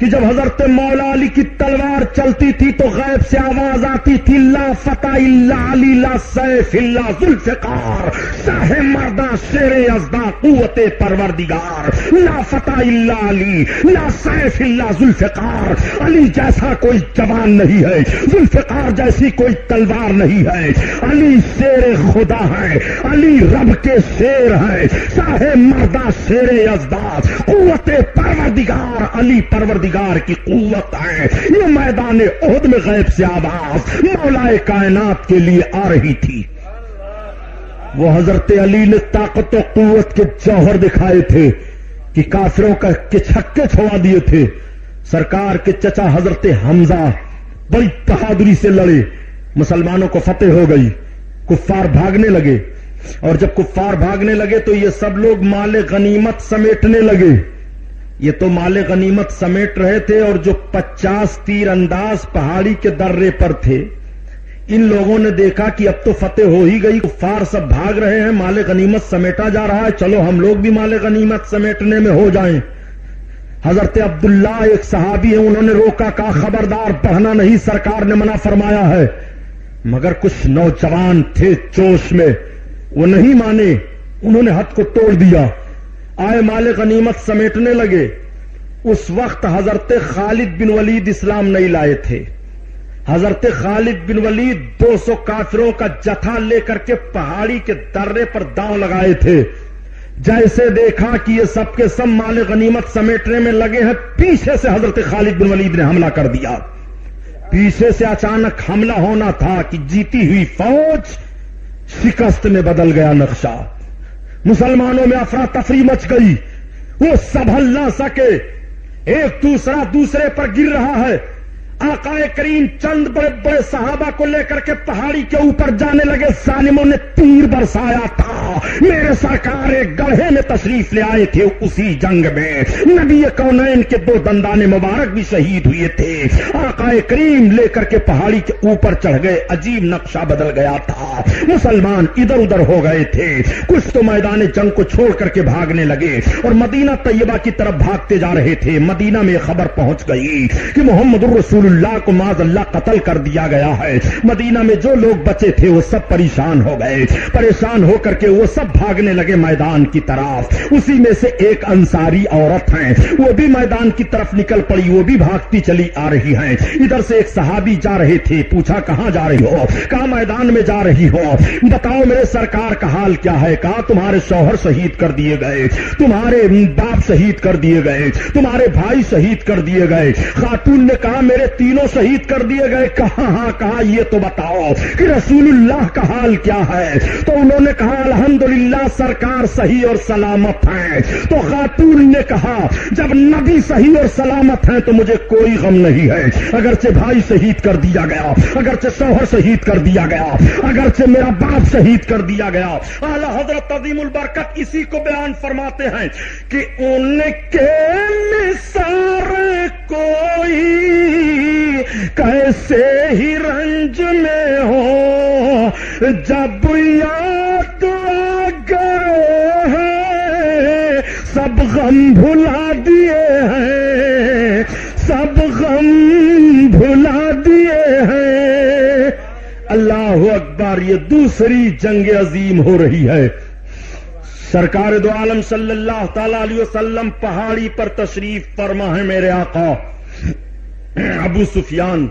کہ جب حضرت مولا علی کی تلوار چلتی تھی تو غیب سے آواز آتی تھی لا فتح الا علی لا سیف الا ذوالفقار، شاہ مردہ شیر یزداں قوت پروردگار، لا فتح الا علی لا سیف الا ذوالفقار، علی جیسا کوئی جوان نہیں ہے، ذوالفقار جیسی کوئی تلوار نہیں ہے، علی شیر خدا ہے، علی رب کے شیر ہے، شاہ مردہ شیر یزداں قوت پروردگار، علی پروردگار کی قوت ہے۔ یہ میدان احد میں غیب سے آواز مولا کائنات کے لیے آ رہی تھی۔ وہ حضرت علی نے طاقت و قوت کے جوہر دکھائے تھے کہ کافروں کے چھکے چھوڑا دیے تھے۔ سرکار کے چچا حضرت حمزہ بڑی بہادری سے لڑے، مسلمانوں کو فتح ہو گئی، کفار بھاگنے لگے، اور جب کفار بھاگنے لگے تو یہ سب لوگ مال غنیمت سمیٹنے لگے۔ یہ تو مال غنیمت سمیٹ رہے تھے، اور جو 50 تیر انداز پہاڑی کے درے پر تھے، ان لوگوں نے دیکھا کہ اب تو فتح ہو ہی گئی، کفار سب بھاگ رہے ہیں، مال غنیمت سمیٹا جا رہا ہے، چلو ہم لوگ بھی مال غنیمت سمیٹنے میں ہو جائیں۔ حضرت عبداللہ ایک صحابی ہیں، انہوں نے روکا، کہا خبردار بڑھنا نہیں، سرکار نے منع فرمایا ہے۔ مگر کچھ نوجوان تھے جوش میں، وہ نہیں مانے، انہوں نے حد کو توڑ دیا، آئے مال غنیمت سمیٹنے لگے۔ اس وقت حضرت خالد بن ولید اسلام نہیں لائے تھے۔ حضرت خالد بن ولید 200 کافروں کا جتھا لے کر کے پہاڑی کے درے پر داؤں لگائے تھے۔ جیسے دیکھا کہ یہ سب کے سب مال غنیمت سمیٹنے میں لگے ہیں، پیچھے سے حضرت خالد بن ولید نے حملہ کر دیا۔ پیچھے سے اچانک حملہ ہونا تھا کہ جیتی ہوئی فوج شکست میں بدل گیا نقشہ۔ مسلمانوں میں افراتفری مچ گئی، وہ سنبھل نہ سکے، ایک دوسرا دوسرے پر گر رہا ہے۔ آقا کریم چند بڑے بڑے صحابہ کو لے کر کے پہاڑی کے اوپر جانے لگے، ظالموں نے تیر برسایا تھا۔ میرے سرکار ایک گڑھے میں تشریف لے آئے تھے، اسی جنگ میں نبی کونین کے 2 دندان مبارک بھی شہید ہوئے تھے۔ آقا کریم لے کر کے پہاڑی کے اوپر چڑھ گئے، عجیب نقشہ بدل گیا تھا، مسلمان ادھر ادھر ہو گئے تھے، کچھ تو میدان جنگ کو چھوڑ کر کے بھاگنے لگے اور مدینہ طیبہ کی طرف بھاگتے جا رہے تھے۔ مدینہ میں خبر پہنچ گئی کہ محمد رسول اللہ کو معاذ اللہ قتل کر دیا گیا ہے۔ مدینہ میں جو لوگ بچے تھے وہ سب پریشان ہو گئے، پریشان ہو کر کے وہ سب بھاگنے لگے میدان کی طرف۔ اسی میں سے ایک انصاری عورت ہیں، وہ بھی میدان کی طرف نکل پڑی، وہ بھی بھاگتی چلی آ رہی ہیں۔ ادھر سے ایک صحابی جا رہے تھے، پوچھا کہاں جا رہی ہو؟ کہا میدان میں جا رہی ہو۔ بتاؤ میرے سرکار کا حال کیا ہے؟ کہا تمہارے شوہر شہید کر دیے گئے، تمہارے باپ شہید کر دیے گئے، تمہارے بھائی شہید کر دیے گئے۔ خاتون نے کہا میرے تینوں شہید کر دیے گئے۔ کہا ہاں، کہا یہ تو بتاؤ کہ رسول اللہ کا حال کیا ہے؟ تو انہوں نے کہا الحمدللہ سرکار صحیح اور سلامت ہیں۔ تو خاتون نے کہا جب نبی صحیح اور سلامت ہیں تو مجھے کوئی غم نہیں ہے، اگرچہ بھائی شہید کر دیا گیا، اگرچہ شوہر شہید کر دیا گیا، اگرچہ میرا باپ شہید کر دیا گیا۔ اعلی حضرت عظیم البرکت اسی کو بیان فرماتے ہیں کہ ان کے نثار کوئی کیسے ہی رنج میں ہو، جب یاد آ گئے ہیں سب غم بھلا دیے ہیں، سب غم بھلا دیے ہیں۔ اللہ اکبر، یہ دوسری جنگ عظیم ہو رہی ہے۔ سرکار دو عالم صلی اللہ تعالی علیہ وسلم پہاڑی پر تشریف فرما ہے۔ میرے آقا ابو سفیان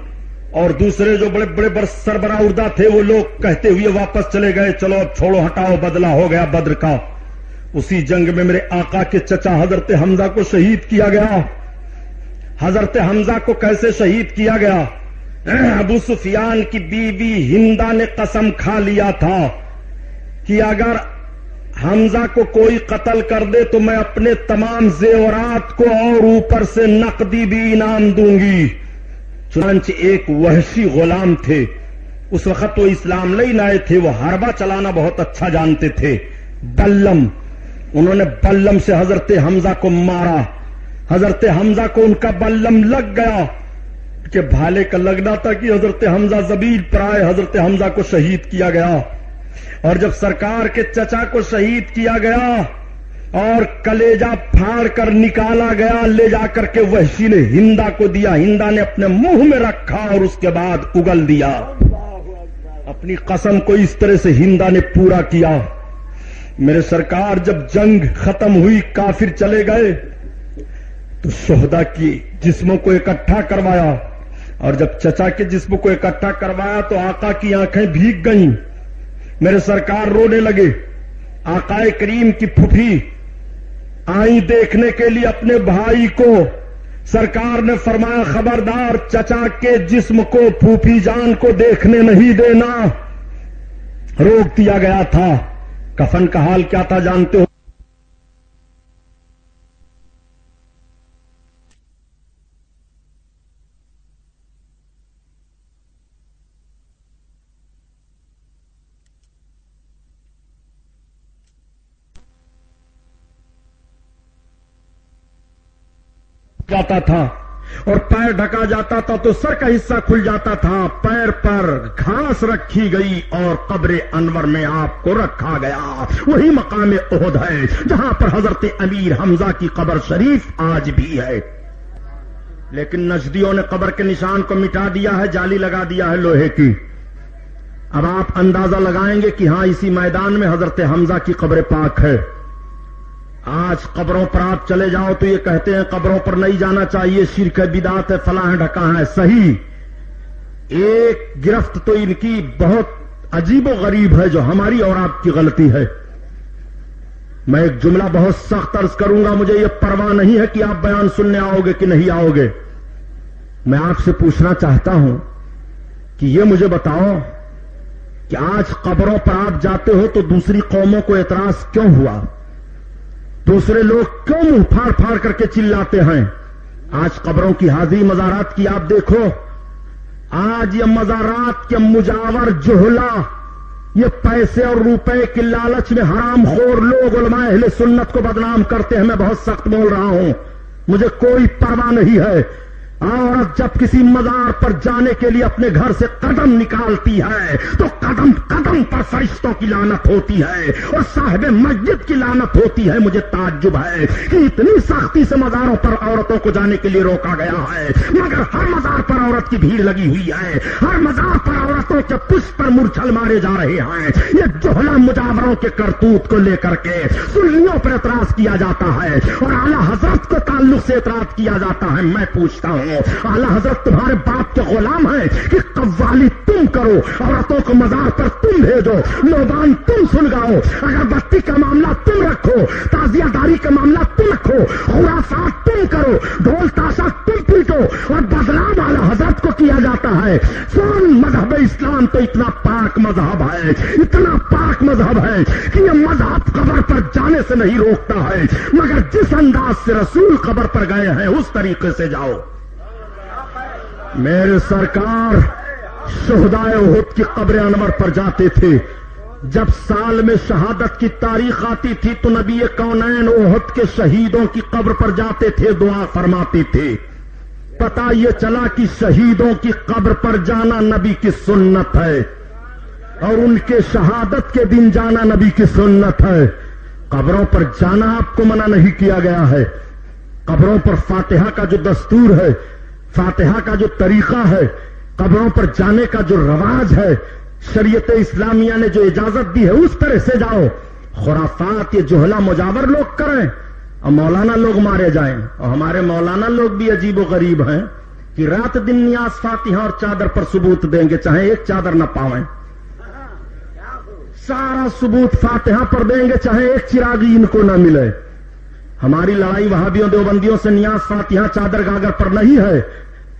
اور دوسرے جو بڑے بڑے سربراہ اردہ تھے وہ لوگ کہتے ہوئے واپس چلے گئے، چلو اب چھوڑو ہٹاؤ، بدلہ ہو گیا بدر کا۔ اسی جنگ میں میرے آقا کے چچا حضرت حمزہ کو شہید کیا گیا۔ حضرت حمزہ کو کیسے شہید کیا گیا؟ ابو سفیان کی بیوی ہندا نے قسم کھا لیا تھا کہ اگر حمزہ کو کوئی قتل کر دے تو میں اپنے تمام زیورات کو اور اوپر سے نقدی بھی انعام دوں گی۔ چنانچہ ایک وحشی غلام تھے، اس وقت وہ اسلام نہیں لائے تھے، وہ حربہ چلانا بہت اچھا جانتے تھے، بلم، انہوں نے بلم سے حضرت حمزہ کو مارا۔ حضرت حمزہ کو ان کا بلم لگ گیا کہ بھالے کا لگنا تھا کہ حضرت حمزہ زمین پر آئے، حضرت حمزہ کو شہید کیا گیا۔ اور جب سرکار کے چچا کو شہید کیا گیا اور کلیجہ پھاڑ کر نکالا گیا، لے جا کر کے وحشی نے ہندا کو دیا، ہندا نے اپنے منہ میں رکھا اور اس کے بعد اگل دیا۔ اپنی قسم کو اس طرح سے ہندا نے پورا کیا۔ میرے سرکار جب جنگ ختم ہوئی، کافر چلے گئے تو شہداء کی جسموں کو اکٹھا کروایا، اور جب چچا کے جسم کو اکٹھا کروایا تو آقا کی آنکھیں بھیگ گئیں۔ میرے سرکار رونے لگے۔ آقا کریم کی پھوپھی آئی دیکھنے کے لیے اپنے بھائی کو، سرکار نے فرمایا خبردار چچا کے جسم کو پھوپھی جان کو دیکھنے نہیں دینا، روک دیا گیا تھا۔ کفن کا حال کیا تھا جانتے ہو؟ جاتا تھا اور پیر ڈھکا جاتا تھا تو سر کا حصہ کھل جاتا تھا، پیر پر گھاس رکھی گئی اور قبر انور میں آپ کو رکھا گیا۔ وہی مقام احد ہے جہاں پر حضرت امیر حمزہ کی قبر شریف آج بھی ہے، لیکن نجدیوں نے قبر کے نشان کو مٹا دیا ہے، جالی لگا دیا ہے لوہے کی۔ اب آپ اندازہ لگائیں گے کہ ہاں اسی میدان میں حضرت حمزہ کی قبر پاک ہے۔ آج قبروں پر آپ چلے جاؤ تو یہ کہتے ہیں قبروں پر نہیں جانا چاہیے، شرک ہے، بدعت ہے، فلاں ڈھکا ہے۔ صحیح، ایک گرفت تو ان کی بہت عجیب و غریب ہے جو ہماری اور آپ کی غلطی ہے۔ میں ایک جملہ بہت سخت عرض کروں گا، مجھے یہ پرواہ نہیں ہے کہ آپ بیان سننے آؤ گے کہ نہیں آؤ گے۔ میں آپ سے پوچھنا چاہتا ہوں کہ یہ مجھے بتاؤ کہ آج قبروں پر آپ جاتے ہو تو دوسری قوموں کو اعتراض کیوں ہوا؟ دوسرے لوگ کیوں منہ پھاڑ پھاڑ کر کے چلاتے ہیں؟ آج قبروں کی حاضری مزارات کی آپ دیکھو، آج یہ مزارات کے مجاور جہلا، یہ پیسے اور روپے کی لالچ میں حرام خور لوگ علماء اہل سنت کو بدنام کرتے ہیں۔ میں بہت سخت بول رہا ہوں، مجھے کوئی پرواہ نہیں ہے۔ عورت جب کسی مزار پر جانے کے لیے اپنے گھر سے قدم نکالتی ہے تو قدم قدم پر فرشتوں کی لعنت ہوتی ہے اور صاحب مسجد کی لعنت ہوتی ہے۔ مجھے تعجب ہے کہ اتنی سختی سے مزاروں پر عورتوں کو جانے کے لیے روکا گیا ہے، مگر ہر مزار پر عورت کی بھیڑ لگی ہوئی ہے، ہر مزار پر عورتوں کے پشت پر مورچھل مارے جا رہے ہیں۔ یہ جہلا مجاوروں کے کرتوت کو لے کر کے سنیوں پر اعتراض کیا جاتا ہے اور اعلی حضرت کو تعلق سے اعتراض کیا جاتا ہے۔ میں پوچھتا ہوں، اعلی حضرت تمہارے باپ کے غلام ہیں کہ قوالی تم کرو، عورتوں کو مزار پر تم بھیجو، لوبان تم سلگاؤ، اگربتی کا معاملہ تم رکھو، تعزیہ داری کا معاملہ تم رکھو، خرافات تم کرو، ڈھول تاشا تم پیٹو، اور بدنام اعلی حضرت کو کیا جاتا ہے۔ سن مذہب اسلام تو اتنا پاک مذہب ہے، اتنا پاک مذہب ہے کہ یہ مذہب قبر پر جانے سے نہیں روکتا ہے، مگر جس انداز سے رسول قبر پر گئے ہیں اس طریقے سے جاؤ۔ میرے سرکار شہدائے احد کی قبر انور پر جاتے تھے۔ جب سال میں شہادت کی تاریخ آتی تھی تو نبی کونین احد کے شہیدوں کی قبر پر جاتے تھے، دعا فرماتے تھے۔ پتہ یہ چلا کہ شہیدوں کی قبر پر جانا نبی کی سنت ہے اور ان کے شہادت کے دن جانا نبی کی سنت ہے۔ قبروں پر جانا آپ کو منع نہیں کیا گیا ہے۔ قبروں پر فاتحہ کا جو دستور ہے، فاتحہ کا جو طریقہ ہے، قبروں پر جانے کا جو رواج ہے، شریعت اسلامیہ نے جو اجازت دی ہے اس طرح سے جاؤ۔ خرافات یہ جہلا مجاور لوگ کریں اور مولانا لوگ مارے جائیں۔ اور ہمارے مولانا لوگ بھی عجیب و غریب ہیں کہ رات دن نیاز فاتحہ اور چادر پر ثبوت دیں گے، چاہے ایک چادر نہ پاویں، سارا ثبوت فاتحہ پر دیں گے چاہے ایک چراغی ان کو نہ ملے۔ ہماری لڑائی وہابیوں دیوبندیوں سے نیاز فاتحہ چادر گاگر پر نہیں ہے،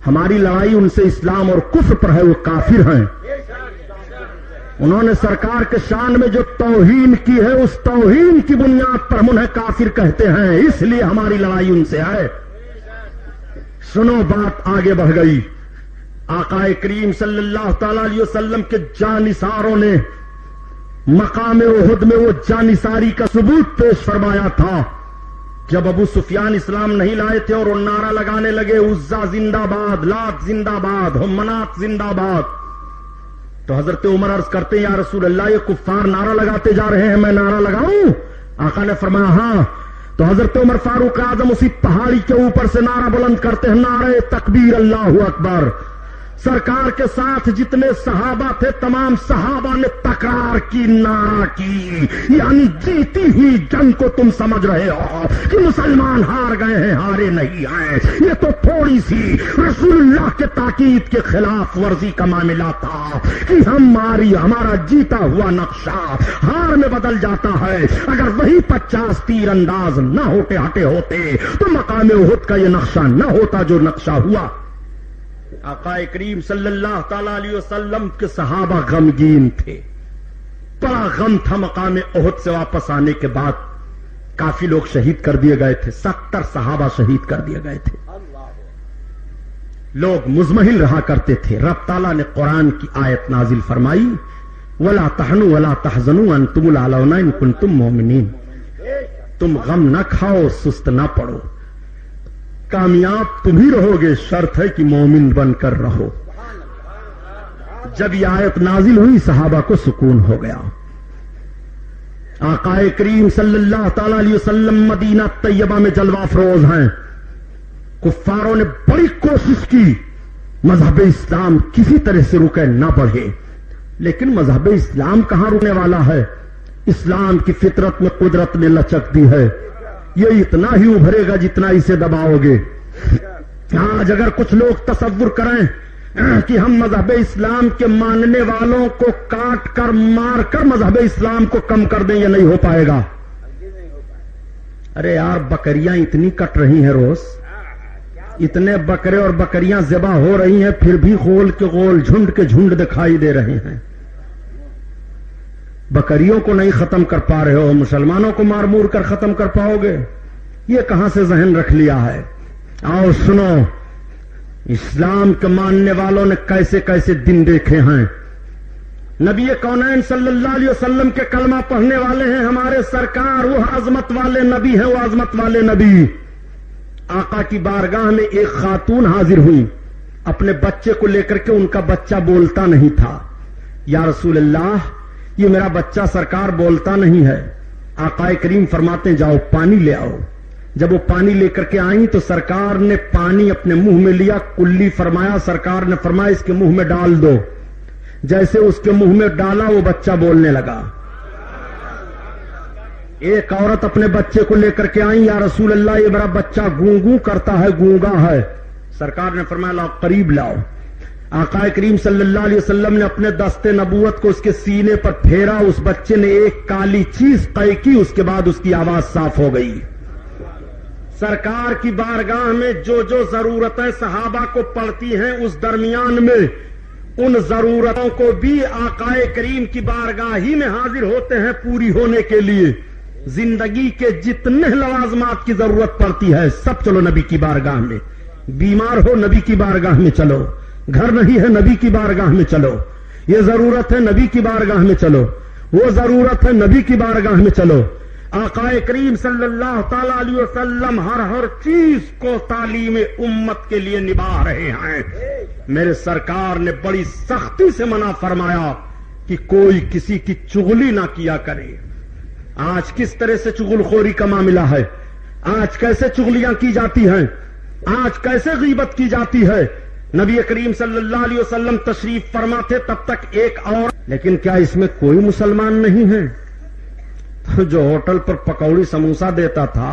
ہماری لڑائی ان سے اسلام اور کفر پر ہے، وہ کافر ہیں۔ انہوں نے سرکار کے شان میں جو توہین کی ہے اس توہین کی بنیاد پر ہم انہیں کافر کہتے ہیں، اس لیے ہماری لڑائی ان سے ہے۔ سنو، بات آگے بڑھ گئی۔ آقا کریم صلی اللہ تعالی علیہ وسلم کے جانثاروں نے مقام احد میں وہ جانثاری کا ثبوت پیش فرمایا تھا۔ جب ابو سفیان اسلام نہیں لائے تھے اور وہ نعرہ لگانے لگے عزا زندہ باد، لات زندہ باد، منات زندہ باد، تو حضرت عمر عرض کرتے ہیں یا رسول اللہ یہ کفار نعرہ لگاتے جا رہے ہیں، میں نعرہ لگاؤں؟ آقا نے فرمایا ہاں، تو حضرت عمر فاروق اعظم اسی پہاڑی کے اوپر سے نعرہ بلند کرتے ہیں، نعرہ تکبیر اللہ اکبر۔ سرکار کے ساتھ جتنے صحابہ تھے تمام صحابہ نے تکرار کی، نعرہ کی، یعنی جیتی ہوئی جنگ کو تم سمجھ رہے ہو کہ مسلمان ہار گئے ہیں، ہارے نہیں ہیں، یہ تو تھوڑی سی رسول اللہ کے تاکید کے خلاف ورزی کا معاملہ تھا کہ ہمارا جیتا ہوا نقشہ ہار میں بدل جاتا ہے۔ اگر وہی 50 تیر انداز نہ ہٹے ہوتے تو مقام احد کا یہ نقشہ نہ ہوتا جو نقشہ ہوا۔ آقا کریم صلی اللہ تعالی علیہ وسلم کے صحابہ غمگین تھے، بڑا غم تھا مقام احد سے واپس آنے کے بعد۔ کافی لوگ شہید کر دیے گئے تھے، 70 صحابہ شہید کر دیے گئے تھے۔ لوگ مزمحل رہا کرتے تھے۔ رب تعالیٰ نے قرآن کی آیت نازل فرمائی، وَلَا تَحْنُوا وَلَا تَحْزَنُوا وَأَنْتُمُ الْأَعْلَوْنَ إِن كُنتُم مُؤْمِنِينَ۔ تم غم نہ کھاؤ، سست نہ پڑو، کامیاب تم ہی رہو گے، شرط ہے کہ مومن بن کر رہو۔ جب یہ آیت نازل ہوئی صحابہ کو سکون ہو گیا۔ آقا کریم صلی اللہ تعالی علیہ وسلم مدینہ طیبہ میں جلوہ افروز ہیں۔ کفاروں نے بڑی کوشش کی مذہب اسلام کسی طرح سے رکے نہ بڑھے، لیکن مذہب اسلام کہاں رکنے والا ہے؟ اسلام کی فطرت میں قدرت نے لچک دی ہے، یہ اتنا ہی ابھرے گا جتنا اسے دباؤ گے۔ آج اگر کچھ لوگ تصور کریں کہ ہم مذہب اسلام کے ماننے والوں کو کاٹ کر مار کر مذہب اسلام کو کم کر دیں، یہ نہیں ہو پائے گا۔ ارے یار، بکریاں اتنی کٹ رہی ہیں روز، اتنے بکرے اور بکریاں ذبح ہو رہی ہیں، پھر بھی غول کے غول جھنڈ کے جھنڈ دکھائی دے رہے ہیں۔ بکریوں کو نہیں ختم کر پا رہے ہو، مسلمانوں کو مار مور کر ختم کر پاؤ گے؟ یہ کہاں سے ذہن رکھ لیا ہے؟ آؤ سنو، اسلام کے ماننے والوں نے کیسے کیسے دن دیکھے ہیں۔ نبی کونین صلی اللہ علیہ وسلم کے کلمہ پڑھنے والے ہیں ہمارے سرکار، وہ عظمت والے نبی ہیں، وہ عظمت والے نبی۔ آقا کی بارگاہ میں ایک خاتون حاضر ہوئی، اپنے بچے کو لے کر کے، ان کا بچہ بولتا نہیں تھا۔ یا رسول اللہ، یہ میرا بچہ سرکار بولتا نہیں ہے۔ آقا کریم فرماتے ہیں جاؤ پانی لے آؤ۔ جب وہ پانی لے کر کے آئیں تو سرکار نے پانی اپنے منہ میں لیا، کلی فرمایا، سرکار نے فرمایا اس کے منہ میں ڈال دو۔ جیسے اس کے منہ میں ڈالا وہ بچہ بولنے لگا۔ ایک عورت اپنے بچے کو لے کر کے آئی، یا رسول اللہ یہ میرا بچہ گونگوں کرتا ہے، گونگا ہے۔ سرکار نے فرمایا لاؤ قریب لاؤ۔ آقا کریم صلی اللہ علیہ وسلم نے اپنے دست نبوت کو اس کے سینے پر پھیرا، اس بچے نے ایک کالی چیز قے کی، اس کے بعد اس کی آواز صاف ہو گئی۔ سرکار کی بارگاہ میں جو جو ضرورتیں صحابہ کو پڑتی ہیں، اس درمیان میں ان ضرورتوں کو بھی آقا کریم کی بارگاہ ہی میں حاضر ہوتے ہیں پوری ہونے کے لیے۔ زندگی کے جتنے لوازمات کی ضرورت پڑتی ہے سب چلو نبی کی بارگاہ میں۔ بیمار ہو نبی کی بارگاہ میں چلو، گھر نہیں ہے نبی کی بارگاہ میں چلو، یہ ضرورت ہے نبی کی بارگاہ میں چلو، وہ ضرورت ہے نبی کی بارگاہ میں چلو۔ آقا کریم صلی اللہ تعالی علیہ وسلم ہر چیز کو تعلیم امت کے لیے نبھا رہے ہیں۔ میرے سرکار نے بڑی سختی سے منع فرمایا کہ کوئی کسی کی چغلی نہ کیا کرے۔ آج کس طرح سے چغل خوری کا معاملہ ہے، آج کیسے چغلیاں کی جاتی ہیں، آج کیسے غیبت کی جاتی ہے۔ نبی کریم صلی اللہ علیہ وسلم تشریف فرما تھے تب تک ایک اور، لیکن کیا اس میں کوئی مسلمان نہیں ہے؟ تو جو ہوٹل پر پکوڑی سموسا دیتا تھا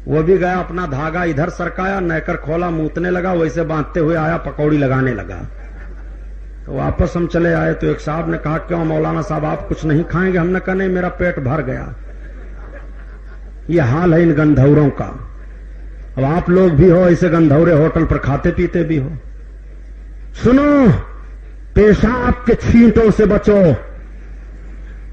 وہ بھی گیا، اپنا دھاگا ادھر سرکایا، نیکر کھولا، موتنے لگا، ویسے باندھتے ہوئے آیا، پکوڑی لگانے لگا۔ تو واپس ہم چلے آئے تو ایک صاحب نے کہا کیوں مولانا صاحب آپ کچھ نہیں کھائیں گے؟ ہم نے کہا نہیں میرا پیٹ بھر گیا۔ یہ حال ہے ان گندھوروں کا۔ اب آپ لوگ بھی ہو ایسے گندھورے، ہوٹل پر کھاتے پیتے بھی ہو۔ سنو، پیشاب کے چھینٹوں سے بچو۔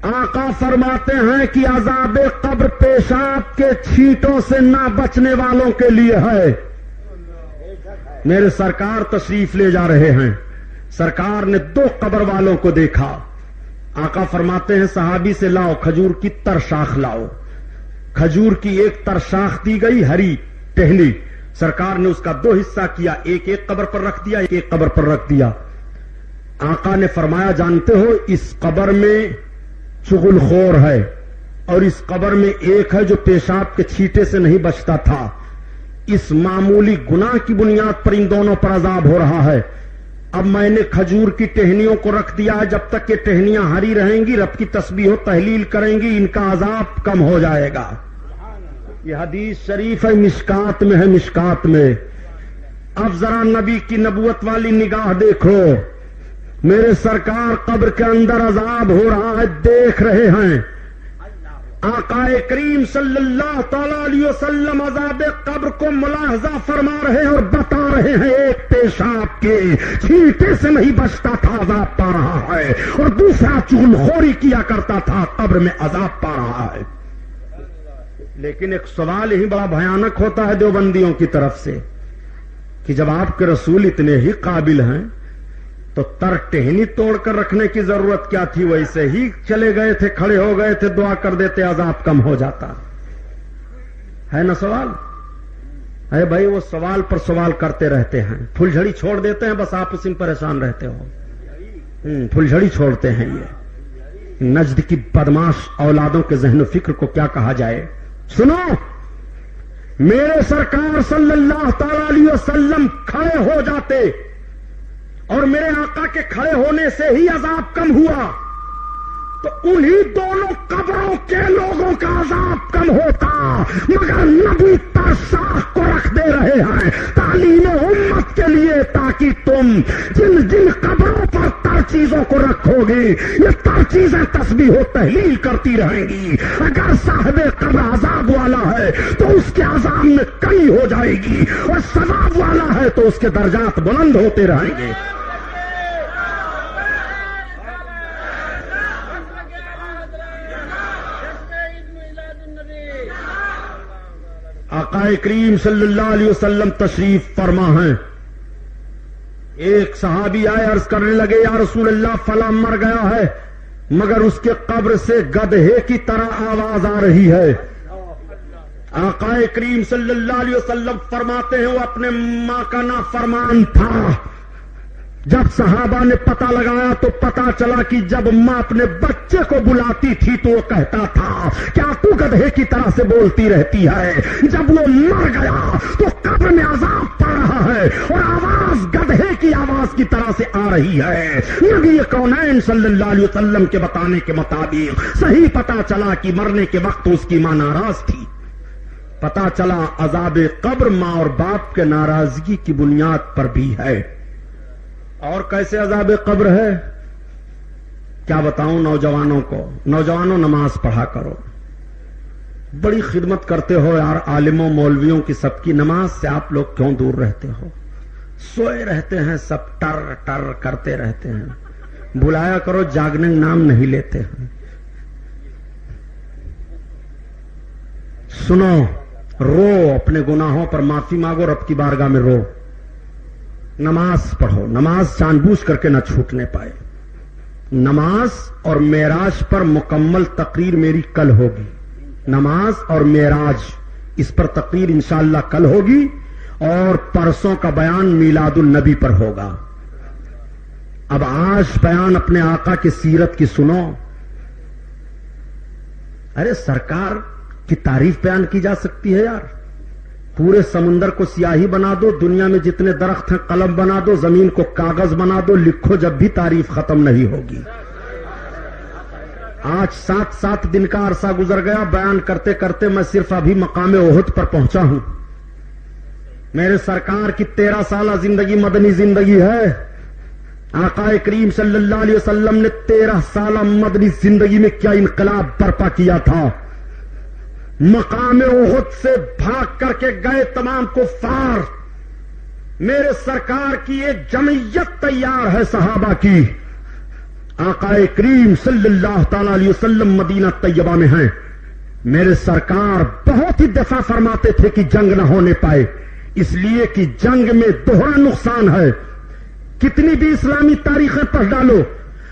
آقا فرماتے ہیں کہ عذاب قبر پیشاب کے چھینٹوں سے نہ بچنے والوں کے لیے ہے۔ میرے سرکار تشریف لے جا رہے ہیں، سرکار نے 2 قبر والوں کو دیکھا۔ آقا فرماتے ہیں صحابی سے لاؤ کھجور کی تر شاخ لاؤ۔ کھجور کی ایک تر شاخ دی گئی، ہری ٹہنی، سرکار نے اس کا 2 حصہ کیا، ایک قبر پر رکھ دیا، ایک قبر پر رکھ دیا۔ آقا نے فرمایا جانتے ہو اس قبر میں چغل خور ہے، اور اس قبر میں ایک ہے جو پیشاب کے چھینٹے سے نہیں بچتا تھا. اس معمولی گناہ کی بنیاد پر ان دونوں پر عذاب ہو رہا ہے. اب میں نے کھجور کی ٹہنیوں کو رکھ دیا ہے، جب تک یہ ٹہنیاں ہری رہیں گی، رب کی تسبیح و تحلیل کریں گی، ان کا عذاب کم ہو جائے گا. یہ حدیث شریف ہے، مشکات میں ہے، مشکات میں. اب ذرا نبی کی نبوت والی نگاہ دیکھو. میرے سرکار قبر کے اندر عذاب ہو رہا ہے، دیکھ رہے ہیں. آقا کریم صلی اللہ تعالی علیہ وسلم عذاب قبر کو ملاحظہ فرما رہے ہیں اور بتا رہے ہیں ایک پیشاب کے چھینٹے سے نہیں بچتا تھا، عذاب پا رہا ہے، اور دوسرا چغلخوری کیا کرتا تھا، قبر میں عذاب پا رہا ہے. لیکن ایک سوال ہی بڑا بھیانک ہوتا ہے دیوبندیوں کی طرف سے کہ جب آپ کے رسول اتنے ہی قابل ہیں تو تر ٹہنی توڑ کر رکھنے کی ضرورت کیا تھی؟ ویسے ہی چلے گئے تھے، کھڑے ہو گئے تھے، دعا کر دیتے، عذاب کم ہو جاتا. ہے نا سوال؟ ہے بھائی، وہ سوال پر سوال کرتے رہتے ہیں، پھلجھڑی چھوڑ دیتے ہیں، بس آپ اسی میں پریشان رہتے ہو. پھلجھڑی چھوڑتے ہیں. یہ نجد کی بدماش اولادوں کے ذہن و فکر کو کیا کہا جائے. سنو، میرے سرکار صلی اللہ تعالی علیہ وسلم کھڑے ہو جاتے اور میرے آقا کے کھڑے ہونے سے ہی عذاب کم ہوا تو انہی دونوں قبروں کے لوگوں کا عذاب کم ہوتا. مگر نبی ترشاخ کو رکھ دے رہے ہیں تعلیم امت کے لیے، تاکہ تم جن جن قبروں پر تر چیزوں کو رکھو گے یہ تر چیزیں تسبیح و تحلیل کرتی رہیں گی. اگر صاحب قبر عذاب والا ہے تو اس کے عذاب میں کمی ہو جائے گی، اور ثواب والا ہے تو اس کے درجات بلند ہوتے رہیں گے. آقا کریم صلی اللہ علیہ وسلم تشریف فرما ہیں. ایک صحابی آئے، عرض کرنے لگے یا رسول اللہ فلاں مر گیا ہے مگر اس کے قبر سے گدھے کی طرح آواز آ رہی ہے. آقا کریم صلی اللہ علیہ وسلم فرماتے ہیں وہ اپنے ماں کا نافرمان تھا. جب صحابہ نے پتہ لگایا تو پتہ چلا کہ جب ماں اپنے بچے کو بلاتی تھی تو وہ کہتا تھا کیا تو گدھے کی طرح سے بولتی رہتی ہے. جب وہ مر گیا تو قبر میں عذاب پا رہا ہے اور آواز گدھے کی آواز کی طرح سے آ رہی ہے. نبی کونین صلی اللہ علیہ وسلم کے بتانے کے مطابق صحیح پتہ چلا کہ مرنے کے وقت اس کی ماں ناراض تھی. پتہ چلا عذاب قبر ماں اور باپ کے ناراضگی کی بنیاد پر بھی ہے. اور کیسے عذاب قبر ہے کیا بتاؤں نوجوانوں کو. نوجوانوں نماز پڑھا کرو. بڑی خدمت کرتے ہو یار عالموں مولویوں کی، سب کی. نماز سے آپ لوگ کیوں دور رہتے ہو؟ سوئے رہتے ہیں سب، ٹر ٹر کرتے رہتے ہیں. بلایا کرو، جاگنے نام نہیں لیتے ہیں. سنو، رو، اپنے گناہوں پر معافی مانگو، رب کی بارگاہ میں رو. نماز پڑھو. نماز جان بوجھ کر کے نہ چھوٹنے پائے. نماز اور معراج پر مکمل تقریر میری کل ہوگی. نماز اور معراج اس پر تقریر انشاءاللہ کل ہوگی، اور پرسوں کا بیان میلاد النبی پر ہوگا. اب آج بیان اپنے آقا کی سیرت کی سنو. ارے سرکار کی تعریف بیان کی جا سکتی ہے یار. پورے سمندر کو سیاہی بنا دو، دنیا میں جتنے درخت ہیں قلم بنا دو، زمین کو کاغذ بنا دو، لکھو، جب بھی تعریف ختم نہیں ہوگی. آج 7 دن کا عرصہ گزر گیا بیان کرتے کرتے، میں صرف ابھی مقام احد پر پہنچا ہوں. میرے سرکار کی 13 سالہ زندگی مدنی زندگی ہے. آقا کریم صلی اللہ علیہ وسلم نے 13 سالہ مدنی زندگی میں کیا انقلاب برپا کیا تھا. مقام احد سے بھاگ کر کے گئے تمام کفار. میرے سرکار کی ایک جمعیت تیار ہے صحابہ کی. آقا کریم صلی اللہ تعالی علیہ وسلم مدینہ طیبہ میں ہیں. میرے سرکار بہت ہی دفاع فرماتے تھے کہ جنگ نہ ہونے پائے، اس لیے کہ جنگ میں دوہرا نقصان ہے. کتنی بھی اسلامی تاریخیں پڑھ ڈالو،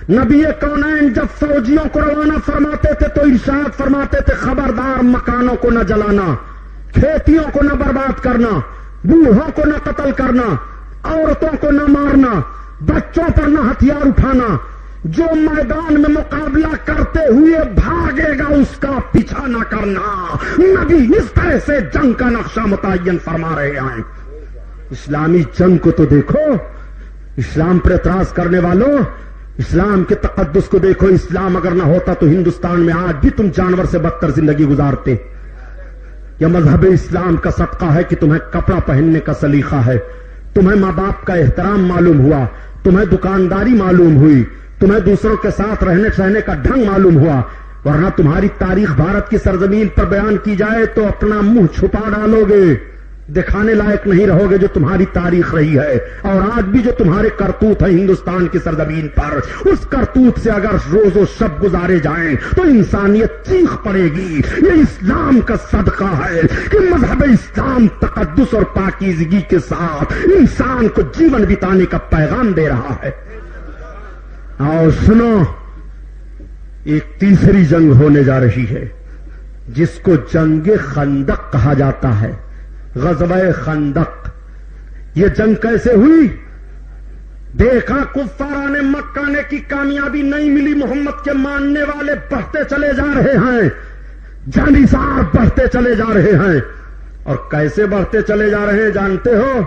نبی کونین جب فوجیوں کو روانہ فرماتے تھے تو ارشاد فرماتے تھے خبردار مکانوں کو نہ جلانا، کھیتیوں کو نہ برباد کرنا، بوڑھوں کو نہ قتل کرنا، عورتوں کو نہ مارنا، بچوں پر نہ ہتھیار اٹھانا. جو میدان میں مقابلہ کرتے ہوئے بھاگے گا اس کا پیچھا نہ کرنا. نبی اس طرح سے جنگ کا نقشہ متعین فرما رہے ہیں. اسلامی جنگ کو تو دیکھو، اسلام پر اعتراض کرنے والوں، اسلام کے تقدس کو دیکھو. اسلام اگر نہ ہوتا تو ہندوستان میں آج بھی تم جانور سے بدتر زندگی گزارتے. یہ مذہب اسلام کا صدقہ ہے کہ تمہیں کپڑا پہننے کا سلیقہ ہے، تمہیں ماں باپ کا احترام معلوم ہوا، تمہیں دکانداری معلوم ہوئی، تمہیں دوسروں کے ساتھ رہنے سہنے کا ڈھنگ معلوم ہوا. ورنہ تمہاری تاریخ بھارت کی سرزمین پر بیان کی جائے تو اپنا منہ چھپا ڈالو گے، دکھانے لائق نہیں رہو گے جو تمہاری تاریخ رہی ہے. اور آج بھی جو تمہارے کرتوت ہے ہندوستان کی سرزمین پر، اس کرتوت سے اگر روز و شب گزارے جائیں تو انسانیت چیخ پڑے گی. یہ اسلام کا صدقہ ہے کہ مذہب اسلام تقدس اور پاکیزگی کے ساتھ انسان کو جیون بتانے کا پیغام دے رہا ہے. اور سنو، ایک تیسری جنگ ہونے جا رہی ہے جس کو جنگ خندق کہا جاتا ہے. غزوہ خندق. یہ جنگ کیسے ہوئی؟ دیکھا کفاران مکہ نے کی کامیابی نہیں ملی، محمد کے ماننے والے بڑھتے چلے جا رہے ہیں، جانثار بڑھتے چلے جا رہے ہیں. اور کیسے بڑھتے چلے جا رہے ہیں جانتے ہو؟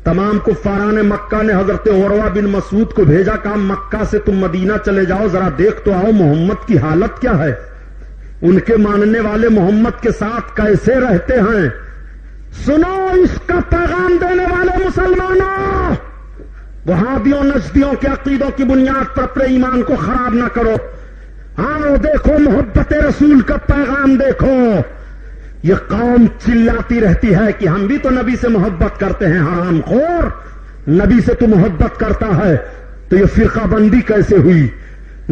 تمام کفاران مکہ نے حضرت عروہ بن مسعود کو بھیجا، کہا مکہ سے تم مدینہ چلے جاؤ، ذرا دیکھ تو آؤ محمد کی حالت کیا ہے، ان کے ماننے والے محمد کے ساتھ کیسے رہتے ہیں. سنو اس کا پیغام دینے والے مسلمانوں، وہابیوں نجدیوں کے عقیدوں کی بنیاد پر اپنے ایمان کو خراب نہ کرو. آؤ دیکھو محبت رسول کا پیغام دیکھو. یہ قوم چلاتی رہتی ہے کہ ہم بھی تو نبی سے محبت کرتے ہیں. حرام خور، نبی سے تو محبت کرتا ہے تو یہ فرقہ بندی کیسے ہوئی؟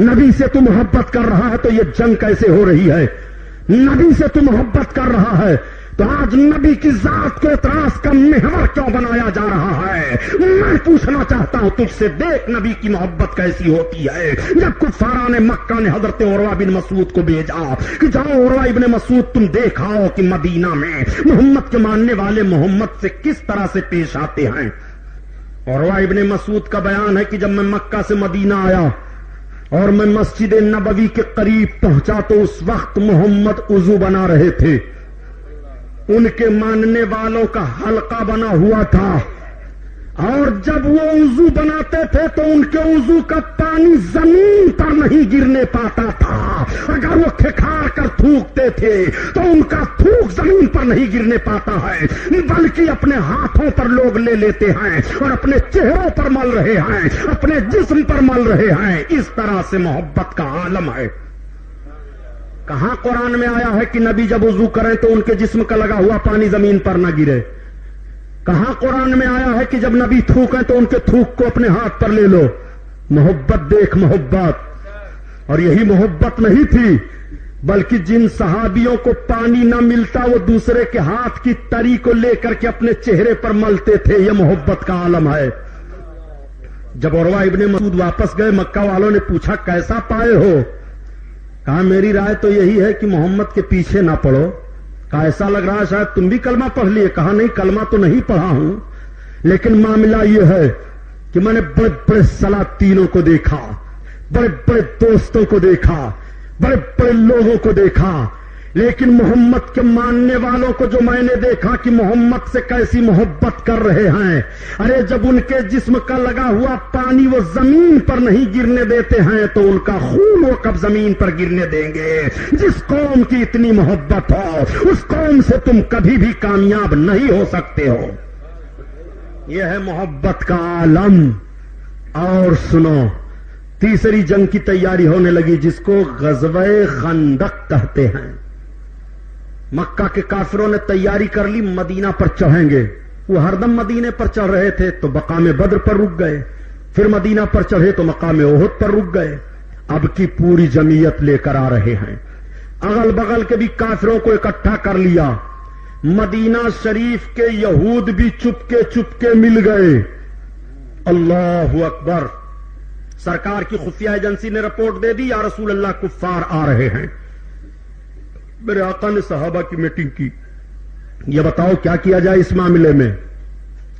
نبی سے تو محبت کر رہا ہے تو یہ جنگ کیسے ہو رہی ہے؟ نبی سے تو محبت کر رہا ہے تو آج نبی کی ذات کو اعتراض کا محور کیوں بنایا جا رہا ہے؟ میں پوچھنا چاہتا ہوں تجھ سے، دیکھ نبی کی محبت کیسی ہوتی ہے. جب کفاران مکہ نے حضرت عروہ بن مسعود کو بھیجا کہ جاؤ عروہ ابن مسعود تم دیکھاؤ کہ مدینہ میں محمد کے ماننے والے محمد سے کس طرح سے پیش آتے ہیں. عروہ ابن مسعود کا بیان ہے کہ جب میں مکہ سے مدینہ آیا اور میں مسجد نبوی کے قریب پہنچا تو اس وقت محمد وضو بنا رہے تھے. ان کے ماننے والوں کا حلقہ بنا ہوا تھا، اور جب وہ وضو بناتے تھے تو ان کے وضو کا پانی زمین پر نہیں گرنے پاتا تھا. اگر وہ کھکھاڑ کر تھوکتے تھے تو ان کا تھوک زمین پر نہیں گرنے پاتا ہے، بلکہ اپنے ہاتھوں پر لوگ لے لیتے ہیں اور اپنے چہروں پر مل رہے ہیں، اپنے جسم پر مل رہے ہیں. اس طرح سے محبت کا عالم ہے. کہاں قرآن میں آیا ہے کہ نبی جب وضو کریں تو ان کے جسم کا لگا ہوا پانی زمین پر نہ گرے؟ کہاں قرآن میں آیا ہے کہ جب نبی تھوکیں تو ان کے تھوک کو اپنے ہاتھ پر لے لو؟ محبت دیکھ، محبت. اور یہی محبت نہیں تھی، بلکہ جن صحابیوں کو پانی نہ ملتا وہ دوسرے کے ہاتھ کی تری کو لے کر کے اپنے چہرے پر ملتے تھے. یہ محبت کا عالم ہے. جب عروہ ابن مسعود واپس گئے، مکہ والوں نے پوچھا کیسا پائے ہو؟ کہا میری رائے تو یہی ہے کہ محمد کے پیچھے نہ پڑو. کہا ایسا لگ رہا ہے شاید تم بھی کلمہ پڑھ لیے. کہا نہیں، کلمہ تو نہیں پڑھا ہوں، لیکن معاملہ یہ ہے کہ میں نے بڑے بڑے سلاطینوں کو دیکھا، بڑے بڑے دوستوں کو دیکھا، بڑے بڑے لوگوں کو دیکھا، لیکن محمد کے ماننے والوں کو جو میں نے دیکھا کہ محمد سے کیسی محبت کر رہے ہیں. ارے جب ان کے جسم کا لگا ہوا پانی وہ زمین پر نہیں گرنے دیتے ہیں تو ان کا خون وہ کب زمین پر گرنے دیں گے؟ جس قوم کی اتنی محبت ہو اس قوم سے تم کبھی بھی کامیاب نہیں ہو سکتے ہو. یہ ہے محبت کا عالم. اور سنو، تیسری جنگ کی تیاری ہونے لگی جس کو غزوہ خندق کہتے ہیں. مکہ کے کافروں نے تیاری کر لی، مدینہ پر چڑھیں گے. وہ ہر دم مدینے پر چڑھ رہے تھے تو مقام بدر پر رک گئے، پھر مدینہ پر چڑھے تو مقام احد پر رک گئے. اب کی پوری جمعیت لے کر آ رہے ہیں. اگل بغل کے بھی کافروں کو اکٹھا کر لیا. مدینہ شریف کے یہود بھی چپکے مل گئے. اللہ اکبر. سرکار کی خفیہ ایجنسی نے رپورٹ دے دی، یا رسول اللہ کفار آ رہے ہیں. میرے آقا نے صحابہ کی میٹنگ کی، یہ بتاؤ کیا کیا جائے اس معاملے میں.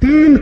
3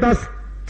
10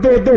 2-2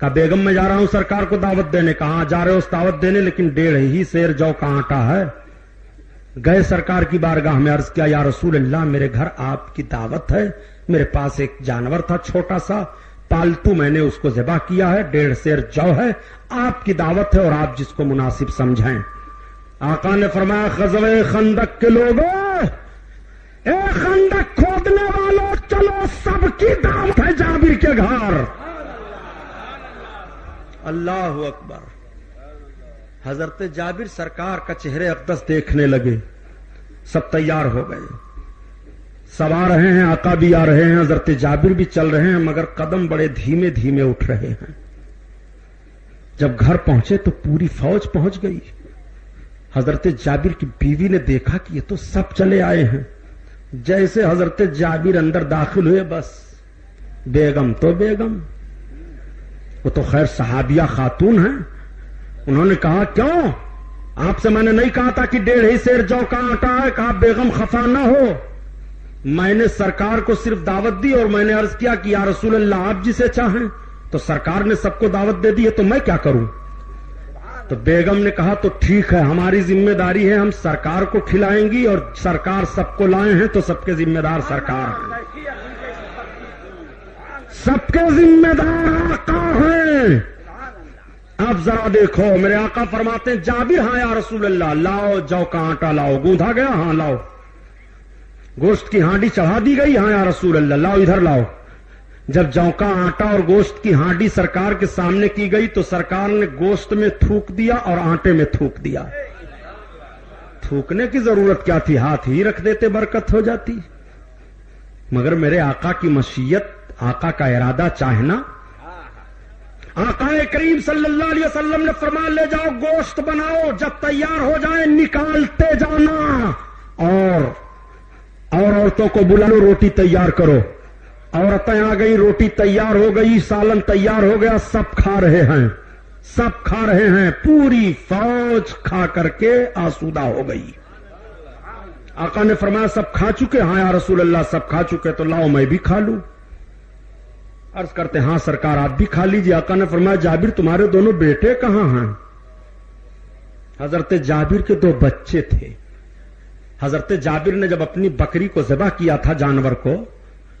کہا بیگم میں جا رہا ہوں سرکار کو دعوت دینے. کہاں جا رہے ہو اس دعوت دینے, لیکن 1.5 ہی سیر جو کا آٹا ہے. گئے سرکار کی بارگاہ میں, عرض کیا یا رسول اللہ میرے گھر آپ کی دعوت ہے, میرے پاس ایک جانور تھا چھوٹا سا پالتو, میں نے اس کو ذبح کیا ہے, 1.5 سیر جو ہے, آپ کی دعوت ہے اور آپ جس کو مناسب سمجھیں. آقا نے فرمایا غزوہ خندق کے لوگوں, اے خندق کھودنے والوں چلو سب کی دعوت ہے جابر کے گھر. اللہ اکبر. حضرت جابر سرکار کا چہرے اقدس دیکھنے لگے, سب تیار ہو گئے, سب آ رہے ہیں, آقا بھی آ رہے ہیں, حضرت جابر بھی چل رہے ہیں, مگر قدم بڑے دھیمے دھیمے اٹھ رہے ہیں. جب گھر پہنچے تو پوری فوج پہنچ گئی. حضرت جابر کی بیوی نے دیکھا کہ یہ تو سب چلے آئے ہیں. جیسے حضرت جابر اندر داخل ہوئے, بس بیگم تو بیگم, وہ تو خیر صحابیہ خاتون ہیں. انہوں نے کہا کیوں, آپ سے میں نے نہیں کہا تھا کہ 1.5 ہی سیر جو کا آٹا ہے. کہا بیگم خفا نہ ہو, میں نے سرکار کو صرف دعوت دی اور میں نے عرض کیا کہ یا رسول اللہ آپ جسے چاہیں, تو سرکار نے سب کو دعوت دے دی ہے, تو میں کیا کروں. تو بیگم نے کہا تو ٹھیک ہے, ہماری ذمہ داری ہے, ہم سرکار کو کھلائیں گی, اور سرکار سب کو لائے ہیں تو سب کے ذمہ دار سرکار ہیں, سب کے ذمہ دار آقا ہیں. اب ذرا دیکھو, میرے آقا فرماتے ہیں جابر ہاں یا رسول اللہ, لاؤ جو کا آٹا لاؤ. گوندھا گیا, ہاں لاؤ. گوشت کی ہانڈی چڑھا دی گئی, ہاں یا رسول اللہ, لاؤ ادھر لاؤ. جب جو کا آٹا اور گوشت کی ہانڈی سرکار کے سامنے کی گئی تو سرکار نے گوشت میں تھوک دیا اور آٹے میں تھوک دیا. تھوکنے کی ضرورت کیا تھی, ہاتھ ہی رکھ دیتے برکت ہو جاتی. مگر میرے آقا کی مشیت, آقا کا ارادہ چاہنا. آقا کریم صلی اللہ علیہ وسلم نے فرمایا لے جاؤ گوشت بناؤ, جب تیار ہو جائے نکالتے جانا, اور عورتوں کو بلا لو روٹی تیار کرو. عورتیں آ گئی, روٹی تیار ہو گئی, سالن تیار ہو گیا, سب کھا رہے ہیں, سب کھا رہے ہیں. پوری فوج کھا کر کے آسودہ ہو گئی. آقا نے فرمایا سب کھا چکے, ہاں یا رسول اللہ سب کھا چکے, تو لاؤ میں بھی کھا لوں. عرض کرتے ہاں سرکار آپ بھی کھا لیجیے. آقا نے فرمایا جابر تمہارے دونوں بیٹے کہاں ہیں. حضرت جابر کے 2 بچے تھے. حضرت جابر نے جب اپنی بکری کو ذبح کیا تھا, جانور کو,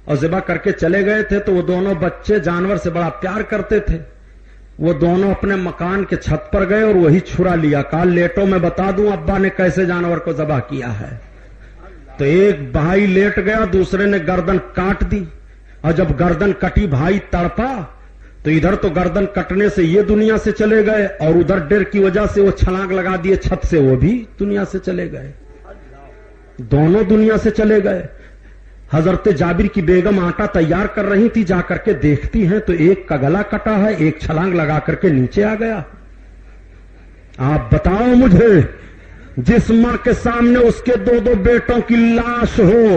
اور ذبح کر کے چلے گئے تھے, تو وہ دونوں بچے جانور سے بڑا پیار کرتے تھے. وہ دونوں اپنے مکان کے چھت پر گئے اور وہی چھرا لیا. کہا لیٹو میں بتا دوں ابا نے کیسے جانور کو ذبح کیا ہے. تو ایک بھائی لیٹ گیا, دوسرے نے گردن کاٹ دی, اور جب گردن کٹی بھائی تڑپا, تو ادھر تو گردن کٹنے سے یہ دنیا سے چلے گئے, اور ادھر ڈر کی وجہ سے وہ چھلانگ لگا دیے چھت سے, وہ بھی دنیا سے چلے گئے. دونوں دنیا سے چلے گئے. حضرت جابر کی بیگم آٹا تیار کر رہی تھی, جا کر کے دیکھتی ہیں تو ایک کا گلا کٹا ہے, ایک چھلانگ لگا کر کے نیچے آ گیا. آپ بتاؤ مجھے, جس ماں کے سامنے اس کے 2 بیٹوں کی لاش ہو,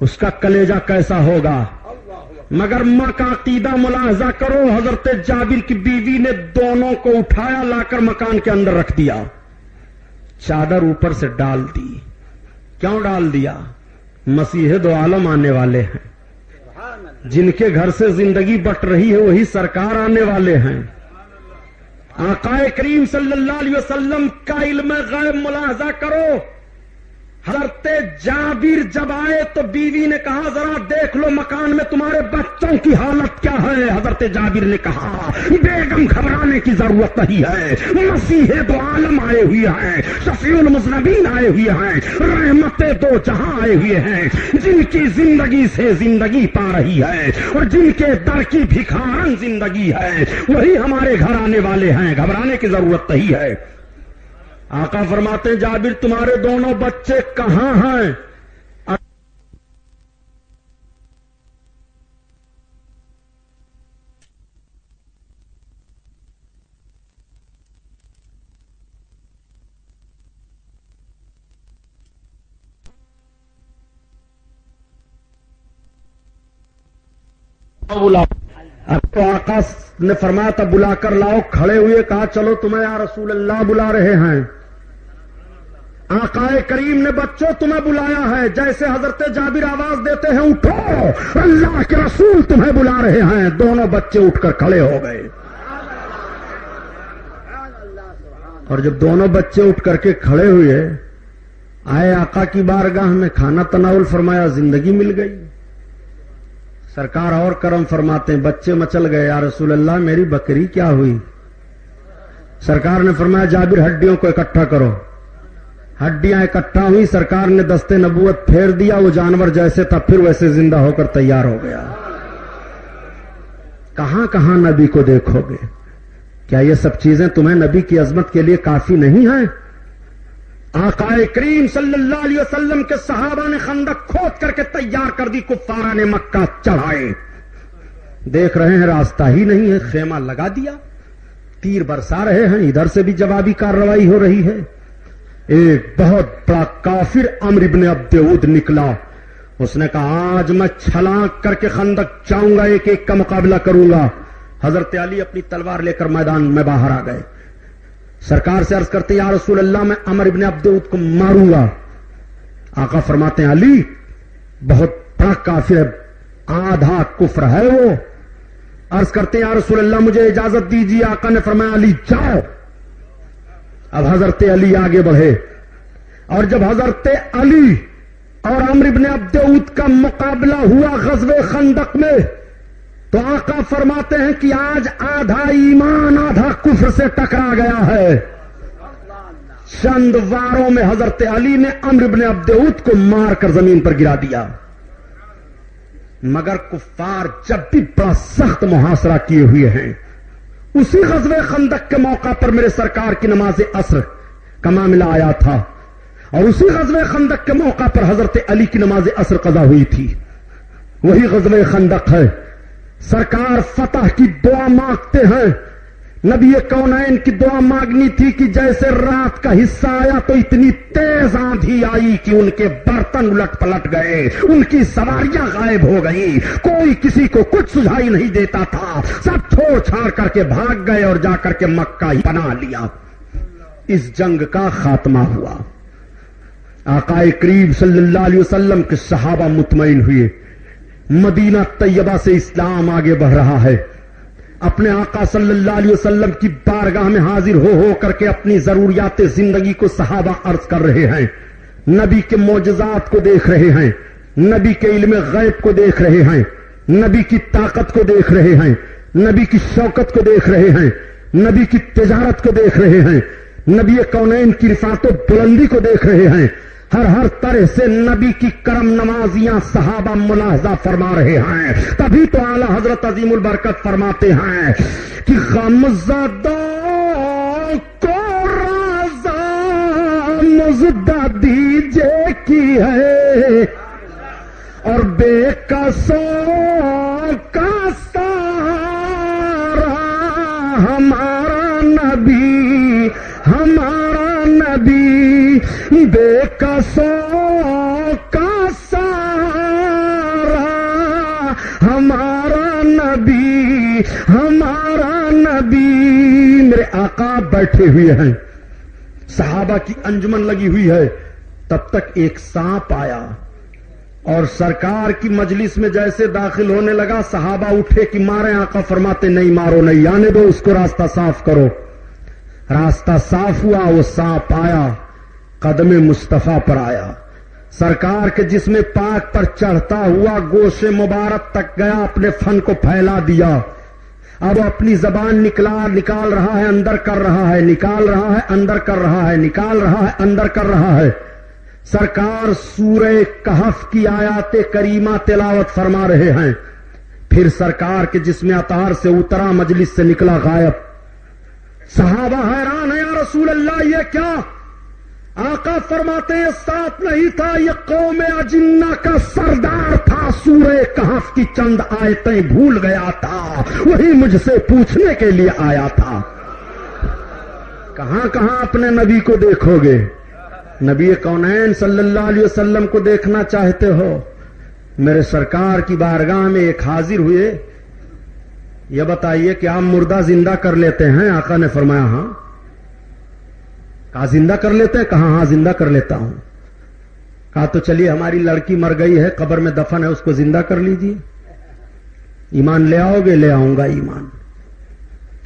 اس کا کلیجہ کیسا ہوگا. مگر ماں کا عقیدہ ملاحظہ کرو. حضرت جابر کی بیوی نے دونوں کو اٹھایا, لا کر مکان کے اندر رکھ دیا, چادر اوپر سے ڈال دی. کیوں ڈال دیا؟ مسیح دو عالم آنے والے ہیں, جن کے گھر سے زندگی بٹ رہی ہے وہی سرکار آنے والے ہیں. آقا کریم صلی اللہ علیہ وسلم کا علم غیب ملاحظہ کرو. حضرت جابر جب آئے تو بیوی نے کہا ذرا دیکھ لو مکان میں تمہارے بچوں کی حالت کیا ہے. حضرت جابر نے کہا بیگم گھبرانے کی ضرورت نہیں ہے, مسیح دو عالم آئے ہوئے ہیں, شفیع المذنبین آئے ہوئے ہیں, رحمت دو جہاں آئے ہوئے ہیں, جن کی زندگی سے زندگی پا رہی ہے اور جن کے در کی بھکارن زندگی ہے وہی ہمارے گھر آنے والے ہیں, گھبرانے کی ضرورت نہیں ہے. آقا فرماتے ہیں جابر تمہارے دونوں بچے کہاں ہیں. اب تو آقا نے فرمایا تھا بلا کر لاؤ. کھڑے ہوئے کہا چلو تمہیں یا رسول اللہ بلا رہے ہیں. آقا کریم نے بچوں تمہیں بلایا ہے. جیسے حضرت جابر آواز دیتے ہیں اٹھو اللہ کے رسول تمہیں بلا رہے ہیں, دونوں بچے اٹھ کر کھڑے ہو گئے. اور جب دونوں بچے اٹھ کر کے کھڑے ہوئے آئے آقا کی بارگاہ میں، کھانا تناول فرمایا، زندگی مل گئی۔ سرکار اور کرم فرماتے ہیں، بچے مچل گئے، یا رسول اللہ میری بکری کیا ہوئی؟ سرکار نے فرمایا جابر ہڈیوں کو اکٹھا کرو۔ ہڈیاں اکٹھا ہوئی، سرکار نے دستے نبوت پھیر دیا، وہ جانور جیسے تھا پھر ویسے زندہ ہو کر تیار ہو گیا۔ کہاں کہاں نبی کو دیکھو گے؟ کیا یہ سب چیزیں تمہیں نبی کی عظمت کے لیے کافی نہیں ہیں؟ آقا کریم صلی اللہ علیہ وسلم کے صحابہ نے خندق کھود کر کے تیار کر دی، کفارہ نے مکہ چڑھائے، دیکھ رہے ہیں راستہ ہی نہیں ہے، خیمہ لگا دیا، تیر برسا رہے ہیں، ادھر سے بھی جوابی کارروائی ہو رہی ہے۔ ایک بہت بڑا کافر عمرو بن عبد ود نکلا، اس نے کہا آج میں چھلانگ کر کے خندق جاؤں گا، ایک ایک کا مقابلہ کروں گا۔ حضرت علی اپنی تلوار لے کر میدان میں باہر آ گئے، سرکار سے عرض کرتے یا رسول اللہ میں عمرو بن عبد ود کو ماروں گا۔ آقا فرماتے ہیں علی بہت بڑا کافر ہے، آدھا کفر ہے وہ۔ عرض کرتے ہیں یا رسول اللہ مجھے اجازت دیجیے۔ آقا نے فرمایا علی جاؤ۔ اب حضرت علی آگے بڑھے، اور جب حضرت علی اور عمرو بن عبد ود کا مقابلہ ہوا غزوہ خندق میں، تو آقا فرماتے ہیں کہ آج آدھا ایمان آدھا کفر سے ٹکرا گیا ہے۔ چند واروں میں حضرت علی نے عمرو بن عبد ود کو مار کر زمین پر گرا دیا۔ مگر کفار جب بھی بڑا سخت محاصرہ کیے ہوئے ہیں۔ اسی غزوہ خندق کے موقع پر میرے سرکار کی نماز عصر کا معاملہ آیا تھا، اور اسی غزوہ خندق کے موقع پر حضرت علی کی نماز عصر قضا ہوئی تھی۔ وہی غزوہ خندق ہے، سرکار فتح کی دعا مانگتے ہیں۔ نبی کونین کی دعا مانگنی تھی کہ جیسے رات کا حصہ آیا تو اتنی تیز آندھی آئی کہ ان کے برتن الٹ پلٹ گئے، ان کی سواریاں غائب ہو گئی، کوئی کسی کو کچھ سجھائی نہیں دیتا تھا، سب چھوڑ چھاڑ کر کے بھاگ گئے اور جا کر کے مکہ ہی بنا لیا۔ اس جنگ کا خاتمہ ہوا، آقا کریم صلی اللہ علیہ وسلم کے صحابہ مطمئن ہوئے، مدینہ طیبہ سے اسلام آگے بڑھ رہا ہے۔ اپنے آقا صلی اللہ علیہ وسلم کی بارگاہ میں حاضر ہو کر کے اپنی ضروریات زندگی کو صحابہ عرض کر رہے ہیں، نبی کے معجزات کو دیکھ رہے ہیں، نبی کے علم غیب کو دیکھ رہے ہیں، نبی کی طاقت کو دیکھ رہے ہیں، نبی کی شوکت کو دیکھ رہے ہیں، نبی کی تجارت کو دیکھ رہے ہیں، نبی کونین کی رفعت و بلندی کو دیکھ رہے ہیں۔ ہر طرح سے نبی کی کرم نوازیاں صحابہ ملاحظہ فرما رہے ہیں۔ تبھی تو اعلی حضرت عظیم البرکت فرماتے ہیں کہ غم زدوں کو رضا مزدہ دیجیے کی ہے، اور بے قصوں کا سارا ہمارا نبی، ہمارا نبی، بے قصوں کا سارا ہمارا نبی، ہمارا نبی۔ میرے آقا بیٹھے ہوئے ہیں، صحابہ کی انجمن لگی ہوئی ہے، تب تک ایک سانپ آیا اور سرکار کی مجلس میں جیسے داخل ہونے لگا، صحابہ اٹھے کہ مارے، آقا فرماتے نہیں مارو، نہیں آنے دو اس کو، راستہ صاف کرو۔ راستہ صاف ہوا، وہ سانپ آیا، قدم مصطفیٰ پر آیا، سرکار کے جسم پاک پر چڑھتا ہوا گوش مبارک تک گیا، اپنے فن کو پھیلا دیا۔ اب اپنی زبان نکال رہا ہے، اندر کر رہا ہے، نکال رہا ہے، اندر کر رہا ہے، نکال رہا ہے، اندر کر رہا ہے۔ سرکار سورہ کہف کی آیات کریمہ تلاوت فرما رہے ہیں، پھر سرکار کے جسم اطہار سے اترا، مجلس سے نکلا، غائب۔ صحابہ حیران ہیں، یا رسول اللہ یہ کیا؟ آقا فرماتے ہیں ساتھ نہیں تھا، یہ قوم اجنہ کا سردار تھا، سورہ کہف کی چند آیتیں بھول گیا تھا، وہی مجھ سے پوچھنے کے لیے آیا تھا۔ کہاں کہاں اپنے نبی کو دیکھو گے؟ نبی کونین صلی اللہ علیہ وسلم کو دیکھنا چاہتے ہو؟ میرے سرکار کی بارگاہ میں ایک حاضر ہوئے، یہ بتائیے کہ آپ مردہ زندہ کر لیتے ہیں؟ آقا نے فرمایا ہاں۔ کہا زندہ کر لیتے ہیں؟ کہا ہاں زندہ کر لیتا ہوں۔ کہا تو چلیے ہماری لڑکی مر گئی ہے، قبر میں دفن ہے، اس کو زندہ کر لیجیے۔ ایمان لے آؤ گے؟ لے آؤں گا ایمان۔